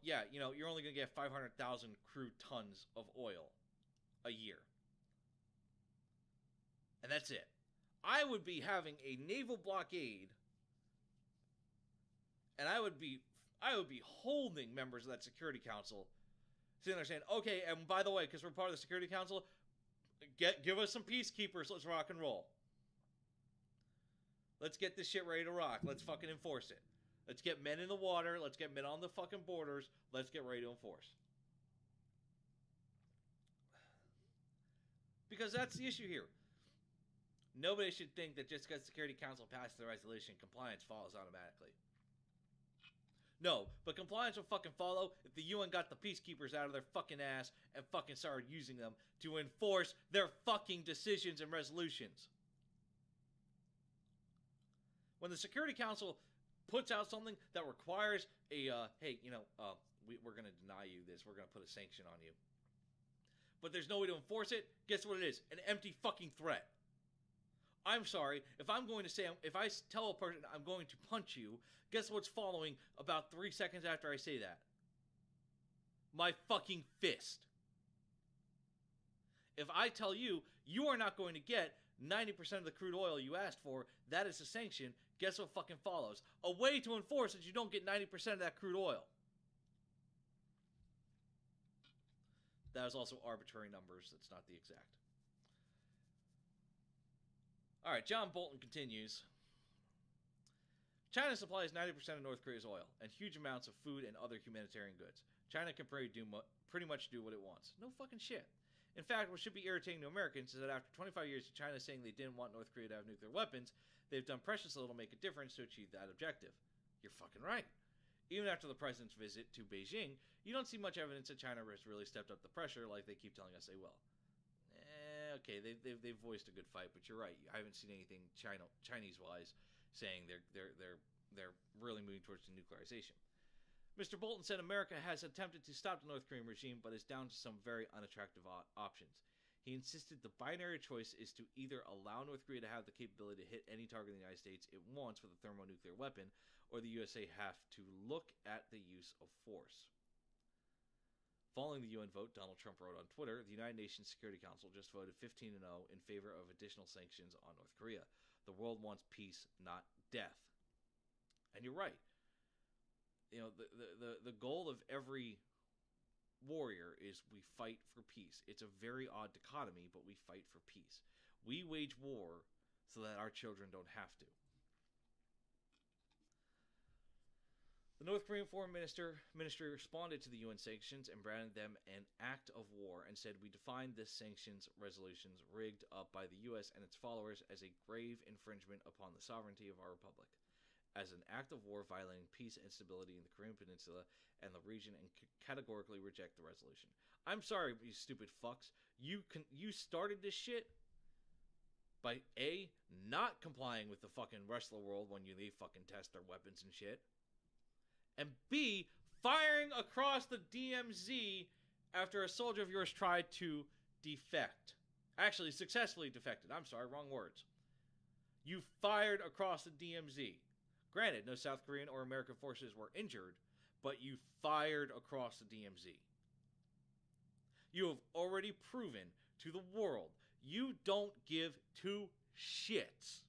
you're only going to get 500,000 crude tons of oil a year. And that's it. I would be having a naval blockade, and I would be holding members of that Security Council, sitting there saying, okay, and by the way, because we're part of the Security Council, give us some peacekeepers, let's rock and roll. Let's get this shit ready to rock. Let's fucking enforce it. Let's get men in the water, let's get men on the fucking borders, let's get ready to enforce. Because that's the issue here. Nobody should think that just because the Security Council passed the resolution, compliance follows automatically. No, but compliance will fucking follow if the UN got the peacekeepers out of their fucking ass and fucking started using them to enforce their fucking decisions and resolutions. When the Security Council puts out something that requires a, we're going to deny you this, we're going to put a sanction on you, but there's no way to enforce it, guess what it is? An empty fucking threat. I'm sorry, if I tell a person I'm going to punch you, guess what's following about 3 seconds after I say that? My fucking fist. If I tell you, you are not going to get 90% of the crude oil you asked for, that is a sanction, guess what fucking follows? A way to enforce that you don't get 90% of that crude oil. That is also arbitrary numbers, that's not the exact. Alright, John Bolton continues. China supplies 90% of North Korea's oil and huge amounts of food and other humanitarian goods. China can pretty much do what it wants. No fucking shit. In fact, what should be irritating to Americans is that after 25 years of China saying they didn't want North Korea to have nuclear weapons, they've done precious little to make a difference to achieve that objective. You're fucking right. Even after the president's visit to Beijing, you don't see much evidence that China has really stepped up the pressure like they keep telling us they will. okay, they've voiced a good fight, but you're right. I haven't seen anything Chinese-wise saying they're really moving towards denuclearization. Mr. Bolton said America has attempted to stop the North Korean regime, but is down to some very unattractive options. He insisted the binary choice is to either allow North Korea to have the capability to hit any target in the United States it wants with a thermonuclear weapon, or the USA have to look at the use of force. Following the UN vote, Donald Trump wrote on Twitter, the United Nations Security Council just voted 15-0 in favor of additional sanctions on North Korea. The world wants peace, not death. And you're right. You know, the goal of every warrior is we fight for peace. It's a very odd dichotomy, but we fight for peace. We wage war so that our children don't have to. The North Korean Foreign Ministry responded to the UN sanctions and branded them an act of war and said, we define this sanctions resolutions rigged up by the U.S. and its followers as a grave infringement upon the sovereignty of our republic, as an act of war violating peace and stability in the Korean Peninsula and the region, and categorically reject the resolution. I'm sorry, you stupid fucks. You started this shit by A, not complying with the fucking rest of the world when they fucking test their weapons and shit, and B, firing across the DMZ after a soldier of yours tried to defect. Actually, successfully defected. I'm sorry, wrong words. You fired across the DMZ. Granted, no South Korean or American forces were injured, but you fired across the DMZ. You have already proven to the world you don't give two shits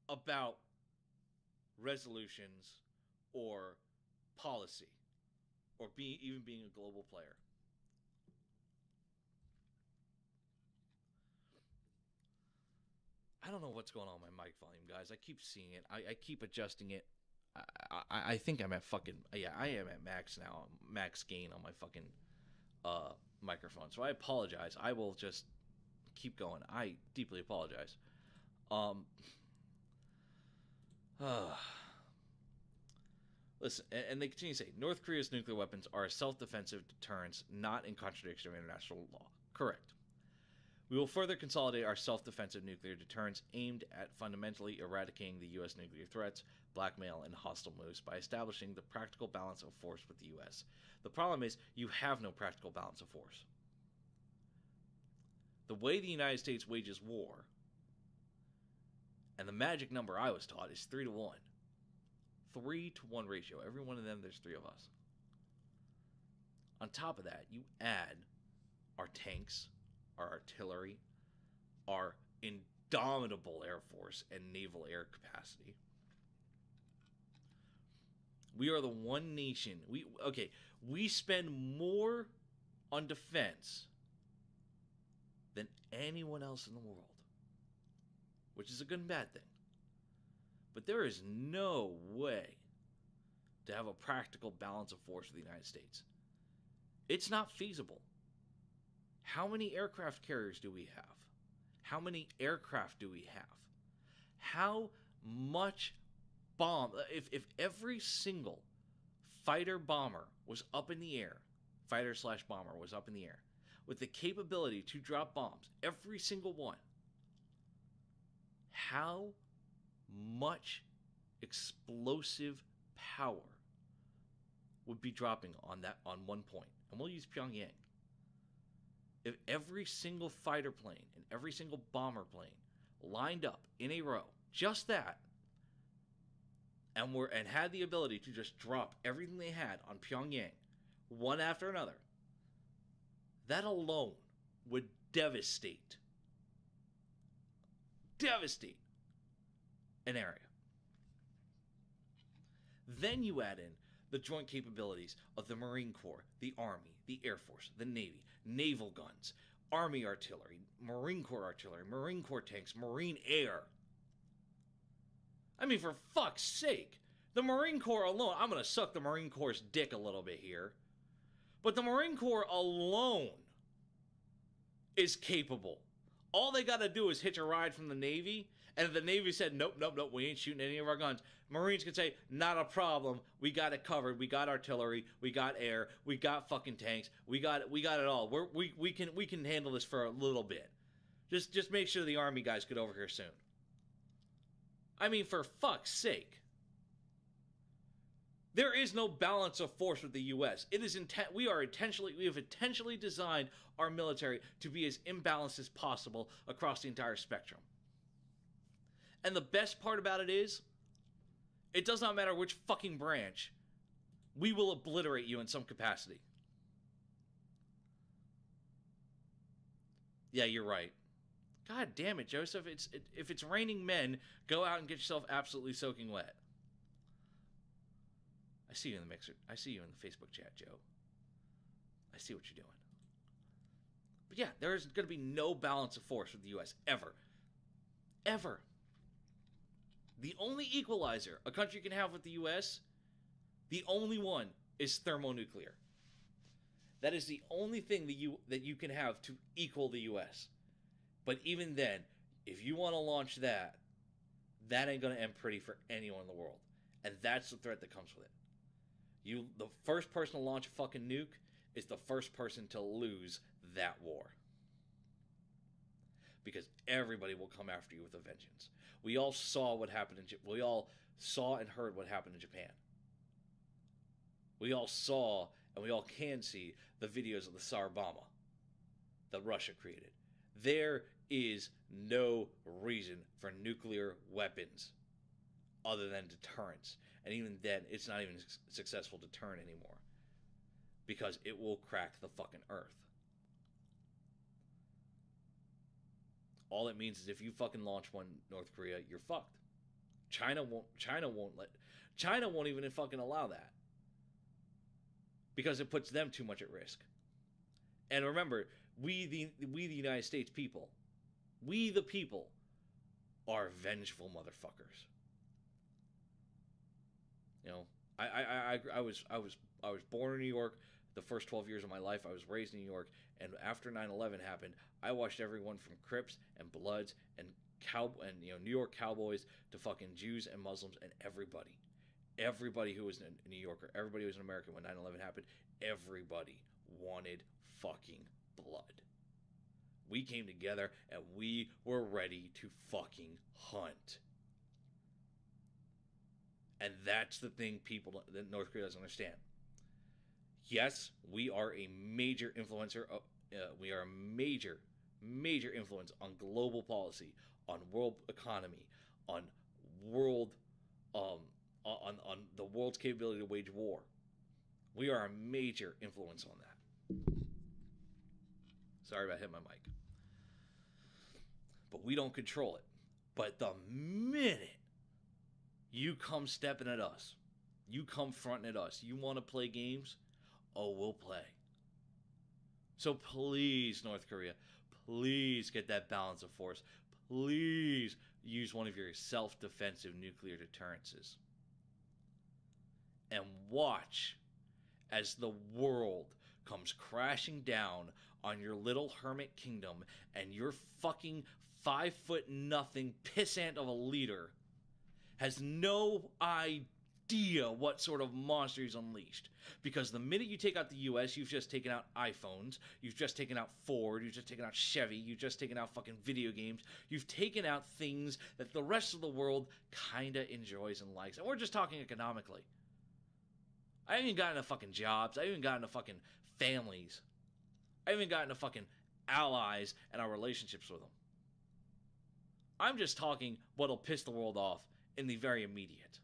about resolutions or policy or even being a global player. I don't know what's going on with my mic volume, guys. I keep seeing it. I keep adjusting it. I think I'm at fucking... Yeah, I am at max now. Max gain on my fucking microphone. So I apologize. I will just keep going. I deeply apologize. Listen, and they continue to say, North Korea's nuclear weapons are a self-defensive deterrence, not in contradiction of international law. Correct. We will further consolidate our self-defensive nuclear deterrence aimed at fundamentally eradicating the U.S. nuclear threats, blackmail, and hostile moves by establishing the practical balance of force with the U.S. The problem is, you have no practical balance of force. The way the United States wages war, and the magic number I was taught is 3-1. 3-1 ratio. Every one of them, there's 3 of us. On top of that, you add our tanks, our artillery, our indomitable Air Force and naval air capacity. We are the one nation. We spend more on defense than anyone else in the world, which is a good and bad thing. But there is no way to have a practical balance of force with the United States. It's not feasible. How many aircraft carriers do we have? How many aircraft do we have? How much bomb? If every single fighter bomber was up in the air, fighter/bomber was up in the air, with the capability to drop bombs, every single one, how much explosive power would be dropping on one point? And we'll use Pyongyang. If every single fighter plane and every single bomber plane lined up in a row, just that, and had the ability to just drop everything they had on Pyongyang, one after another, that alone would devastate an area. Then you add in the joint capabilities of the Marine Corps, the Army, the Air Force, the Navy, naval guns, Army artillery, Marine Corps tanks, Marine air. I mean, for fuck's sake, the Marine Corps alone, I'm going to suck the Marine Corps' dick a little bit here, but the Marine Corps alone is capable. All they got to do is hitch a ride from the Navy, And if the Navy said, nope, we ain't shooting any of our guns, Marines could say, not a problem. We got it covered. We got artillery. We got air. We got fucking tanks. We got it all. We can handle this for a little bit. Just make sure the Army guys get over here soon. I mean, for fuck's sake. There is no balance of force with the U.S. We have intentionally designed our military to be as imbalanced as possible across the entire spectrum. And the best part about it is, it does not matter which fucking branch, we will obliterate you in some capacity. Yeah, you're right. God damn it, Joseph. If it's raining men, go out and get yourself absolutely soaking wet. I see you in the mixer. I see you in the Facebook chat, Joe. I see what you're doing. But yeah, there is going to be no balance of force with the U.S. ever. Ever. The only equalizer a country can have with the U.S., the only one, is thermonuclear. That is the only thing that you can have to equal the U.S. But even then, if you want to launch that ain't going to end pretty for anyone in the world. And that's the threat that comes with it. The first person to launch a fucking nuke is the first person to lose that war. Because everybody will come after you with a vengeance. We all saw what happened we all saw and heard what happened in Japan. We all saw, and we all can see, the videos of the Tsar Bomba that Russia created. There is no reason for nuclear weapons other than deterrence. And even then, it's not even a successful deterrent anymore. Because it will crack the fucking earth. All it means is if you fucking launch one North Korea, you're fucked. China won't even fucking allow that. Because it puts them too much at risk. And remember, we the United States people, we the people, are vengeful motherfuckers. You know, I was born in New York. The first 12 years of my life, I was raised in New York. And after 9/11 happened, I watched everyone from Crips and Bloods and New York Cowboys to fucking Jews and Muslims and everybody who was in New York, or everybody who was in America when 9/11 happened, everybody wanted fucking blood. We came together and we were ready to fucking hunt. And that's the thing that North Korea doesn't understand. Yes, we are a major influencer. We are a major influence on global policy, on world economy, on world, on the world's capability to wage war. We are a major influence on that. Sorry about hitting my mic. But we don't control it. But the minute you come stepping at us, you come fronting at us, you want to play games? Oh, we'll play. So please, North Korea, please get that balance of force. Please use one of your self-defensive nuclear deterrences. And watch as the world comes crashing down on your little hermit kingdom and your fucking 5'0" pissant of a leader has no idea what sort of monster he's unleashed. Because the minute you take out the U.S., you've just taken out iPhones, you've just taken out Ford, you've just taken out Chevy, you've just taken out fucking video games, you've taken out things that the rest of the world kinda enjoys and likes. And we're just talking economically. I haven't even gotten to fucking jobs, I haven't even gotten to fucking families. I haven't even gotten to fucking allies and our relationships with them. I'm just talking what'll piss the world off in the very immediate.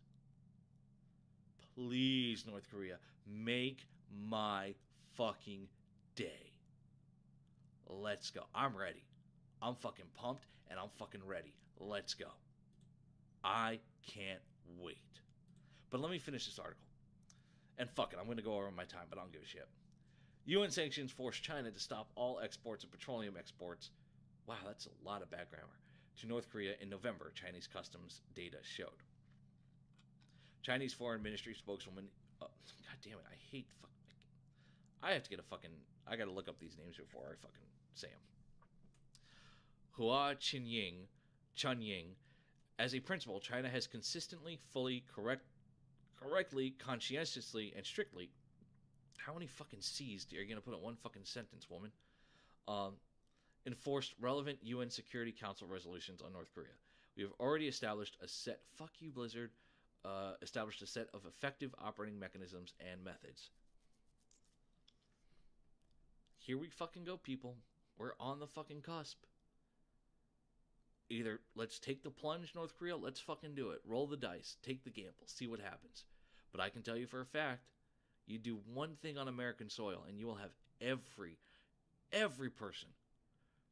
Please, North Korea, make my fucking day. Let's go. I'm ready. I'm fucking pumped and I'm fucking ready. Let's go. I can't wait. But let me finish this article. And fuck it, I'm going to go over my time, but I don't give a shit. UN sanctions force China to stop all exports of petroleum exports. Wow, that's a lot of bad grammar. To North Korea in November, Chinese customs data showed. Chinese Foreign Ministry spokeswoman, God damn it, I hate I have to get I gotta look up these names before I fucking say them. Hua Chunying As a principle, China has consistently, fully, correctly, conscientiously, and strictly. How many fucking C's are you going to put in one fucking sentence, woman? Enforced relevant UN Security Council resolutions on North Korea. We have already established a set. Fuck you, Blizzard. Established a set of effective operating mechanisms and methods. Here we fucking go, people. We're on the fucking cusp. Either let's take the plunge, North Korea, let's fucking do it. Roll the dice, take the gamble, see what happens. But I can tell you for a fact, you do one thing on American soil, and you will have every person,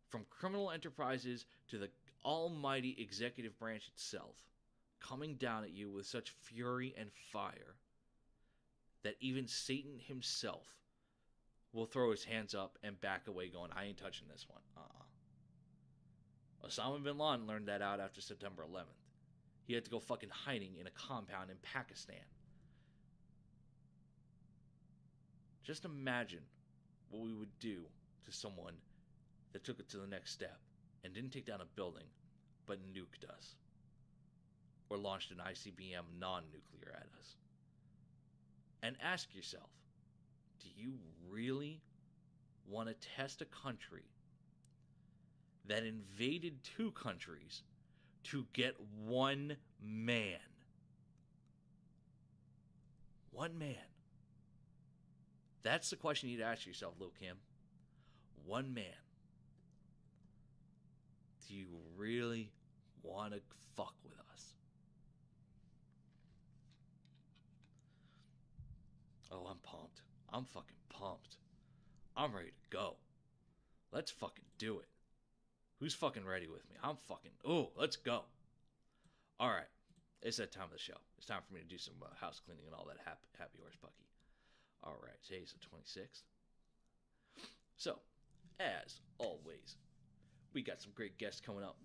from criminal enterprises to the almighty executive branch itself, coming down at you with such fury and fire that even Satan himself will throw his hands up and back away going, I ain't touching this one. Osama bin Laden learned that out after September 11th. He had to go fucking hiding in a compound in Pakistan. Just imagine what we would do to someone that took it to the next step and didn't take down a building, but nuked us. Or launched an ICBM non-nuclear at us. And ask yourself, do you really want to test a country that invaded two countries to get one man? One man. That's the question you'd ask yourself, Lil Kim. One man. Do you really want to fuck with us? Oh, I'm pumped. I'm fucking pumped. I'm ready to go. Let's fucking do it. Who's fucking ready with me? I'm fucking... Oh, let's go. All right. It's that time of the show. It's time for me to do some house cleaning and all that happy horse pucky. All right. Today's the 26th. So, as always, we got some great guests coming up.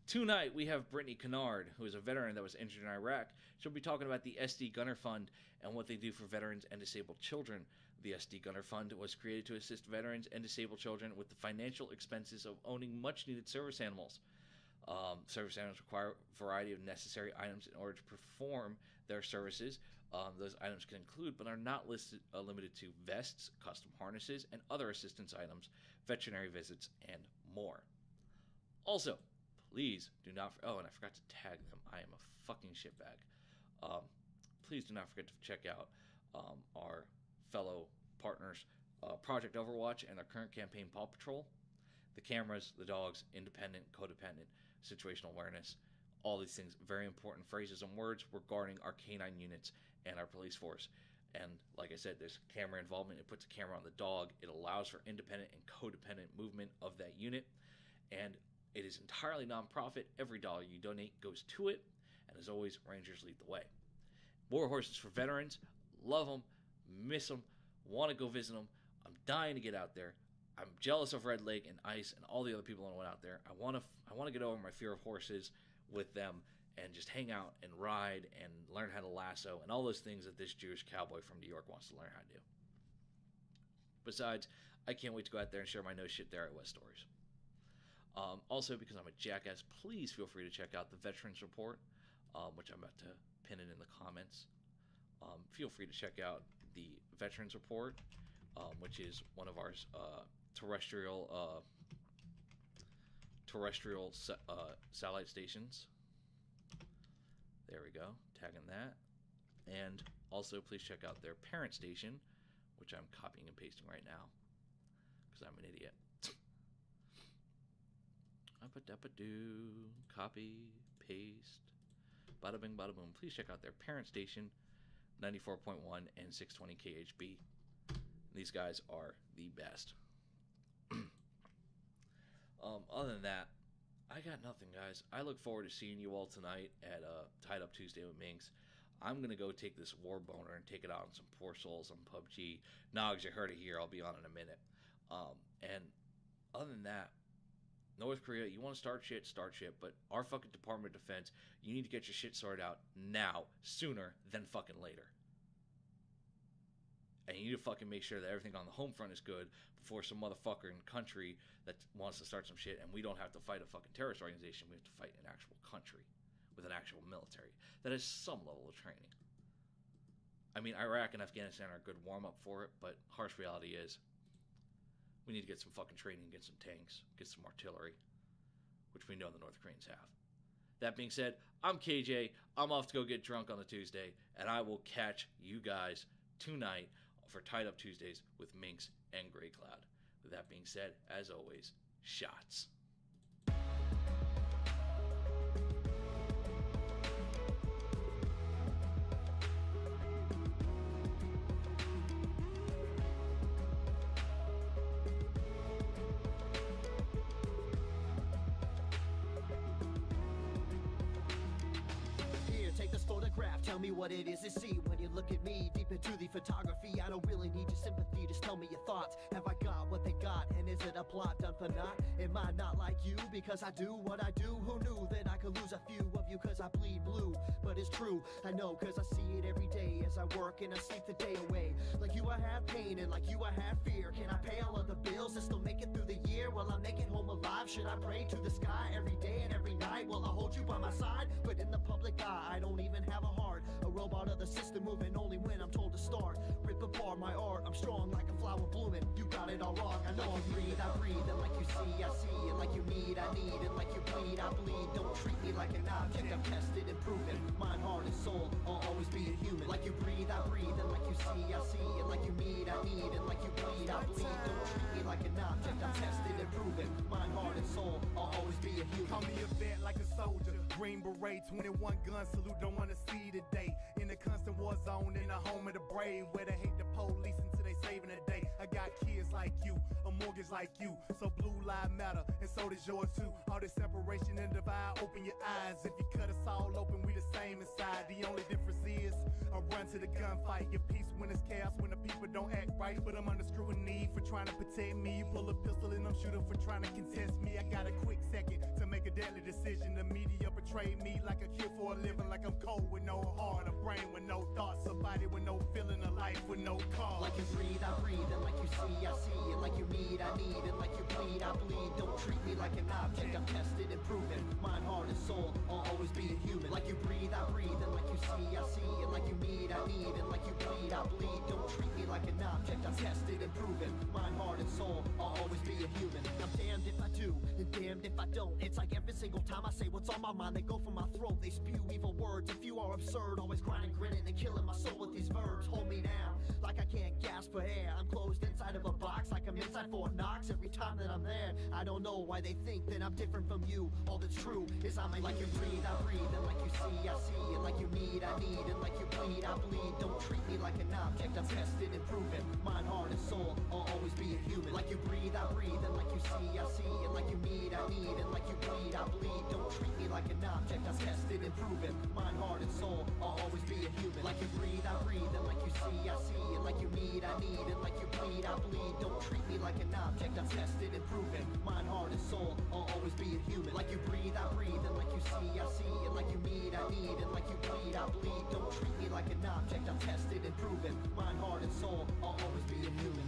Tonight, we have Brittany Kennard, who is a veteran that was injured in Iraq. She'll be talking about the SD Gunner Fund and what they do for veterans and disabled children. The SD Gunner Fund was created to assist veterans and disabled children with the financial expenses of owning much-needed service animals. Service animals require a variety of necessary items in order to perform their services. Those items can include, but are not limited to, vests, custom harnesses, and other assistance items, veterinary visits, and more. Also, please do not... Oh, and I forgot to tag them. I am a fucking shitbag. Please do not forget to check out our fellow partners, Project Overwatch, and their current campaign, Paw Patrol. The cameras, the dogs, independent, codependent, situational awareness, all these things, very important phrases and words regarding our canine units and our police force. And like I said, there's camera involvement. It puts a camera on the dog. It allows for independent and codependent movement of that unit. And it is entirely nonprofit. Every dollar you donate goes to it. And as always, Rangers lead the way. War Horses for veterans. Love them. Miss them. Want to go visit them. I'm dying to get out there. I'm jealous of Red Lake and Ice and all the other people that went out there. I want to get over my fear of horses with them and just hang out and ride and learn how to lasso and all those things that this Jewish cowboy from New York wants to learn how to do. Besides, I can't wait to go out there and share my no shit there at West Stories. Also, because I'm a jackass, please feel free to check out the Veterans Report, which I'm about to pin it in the comments. Feel free to check out the Veterans Report, which is one of our terrestrial satellite stations. There we go, tagging that. And also, please check out their parent station, which I'm copying and pasting right now, because I'm an idiot. Up-a-dup-a-doo, copy, paste, bada bing, bada boom. Please check out their parent station, 94.1 and 620 KHB. These guys are the best. Other than that, I got nothing, guys. I look forward to seeing you all tonight at Tied Up Tuesday with Minx. I'm going to go take this war boner and take it out on some poor souls on PUBG. Nogs, you heard it here. I'll be on in a minute. And other than that, North Korea, you want to start shit, but our fucking Department of Defense, you need to get your shit sorted out now, sooner than fucking later. And you need to fucking make sure that everything on the home front is good before some motherfucker in the country that wants to start some shit, and we don't have to fight a fucking terrorist organization. We have to fight an actual country. with an actual military that has some level of training. I mean, Iraq and Afghanistan are a good warm-up for it, but harsh reality is we need to get some fucking training, get some tanks, get some artillery, which we know the North Koreans have. That being said, I'm KJ. I'm off to go get drunk on a Tuesday, and I will catch you guys tonight for Tied Up Tuesdays with Minx and Grey Cloud. With that being said, as always, shots. Tell me what it is to see when you look at me. Deep into the photography, I don't really need your sympathy. Just tell me your thoughts. Have I got what they got? And is it a plot done for naught? Am I not like you because I do what I do? Who knew that I could lose a few of you cause I bleed blue? But it's true, I know cause I see it every day as I work and I sleep the day away. Like you I have pain and like you I have fear. Can I pay all of the bills and still make it through the year? Will I make it home alive? Should I pray to the sky every day and every night? Will I hold you by my side? But in the public eye, I don't even have a heart. A robot of the system moving only when I'm told to start. Rip apart my art, I'm strong like a flower blooming. You got it all wrong, I know I breathe, and like you see, I see. And like you need, I need. And like you bleed, I bleed. Don't treat me like an object, I'm tested and proven. Mind, heart, and soul, I'll always be a human. Like you breathe, I breathe. And like you see, I see. And like you need, I need. And like you bleed, I bleed. Don't treat me like an object, I'm tested and proven. Mind, heart, and soul, I'll always be a human. Call me a vet like a soldier. Green beret, 21 gun salute, don't wanna see the day. In a constant war zone, in the home of the brave, where they hate the police until they saving the day. I got kids like you, a mortgage like you, so blue lives matter, and so does yours too. All this separation and divide, open your eyes. If you cut us all open, we the same inside. The only difference is I run to the gunfight. Get peace when it's chaos, when the people don't act right. But I'm under scrutiny for trying to protect me. You pull a pistol and I'm shooting for trying to contest me. I got a quick second to make a deadly decision. The media portray me like a kid for a living, like I'm cold with no heart, a brain with no thoughts, a body with no feeling, a life with no cause. Like you breathe, I breathe. And like you see, I see. And like you need, I need. And like you bleed, I bleed. Don't treat me like an object, I'm tested and proven. Mind, heart, and soul, I'll always be a human. Like you breathe, I breathe. And like you see, I see. And like you need, I need. And like you bleed, I bleed. Don't treat me like an object, I'm tested and proven. Mind, heart, and soul, I'll always be a human. I'm damned if I do, and damned if I don't. It's like every single time I say what's on my mind, they go for my throat. They spew evil words. If you are absurd, always grinding, grinning, and killing my soul with these verbs. Hold me down, like I can't gasp for air. I'm closed inside of a box, like I'm inside Fort Knox. Every time that I'm there, I don't know why they think that I'm different from you. All that's true is I'm like you breathe, I breathe. And like you see, I see. And like you need, I need. And like you bleed, I bleed. Don't treat me like an object, I'm tested and proven. Mind, heart, and soul, I'll always be a human. Like you breathe, I breathe. And like you see, I see. And like you need, I need. And like you bleed, I bleed. Don't treat me like an object, I'm tested and proven. Mind, heart, and soul, I'll always be a human. Like you breathe, I breathe. And like you see, I see. And like you need, I need. And like you bleed, I bleed. Don't treat me like an object, I'm tested and proven. Mind, heart, and soul, I'll always be a human. Like you breathe, I breathe. And like you see, I see. And like you need, I need. And like you bleed, I bleed. Don't treat me like an object, I'm tested and proven. Mind, heart, and soul, I'll always be a human.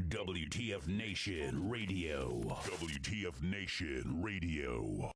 WTF Nation Radio. WTF Nation Radio.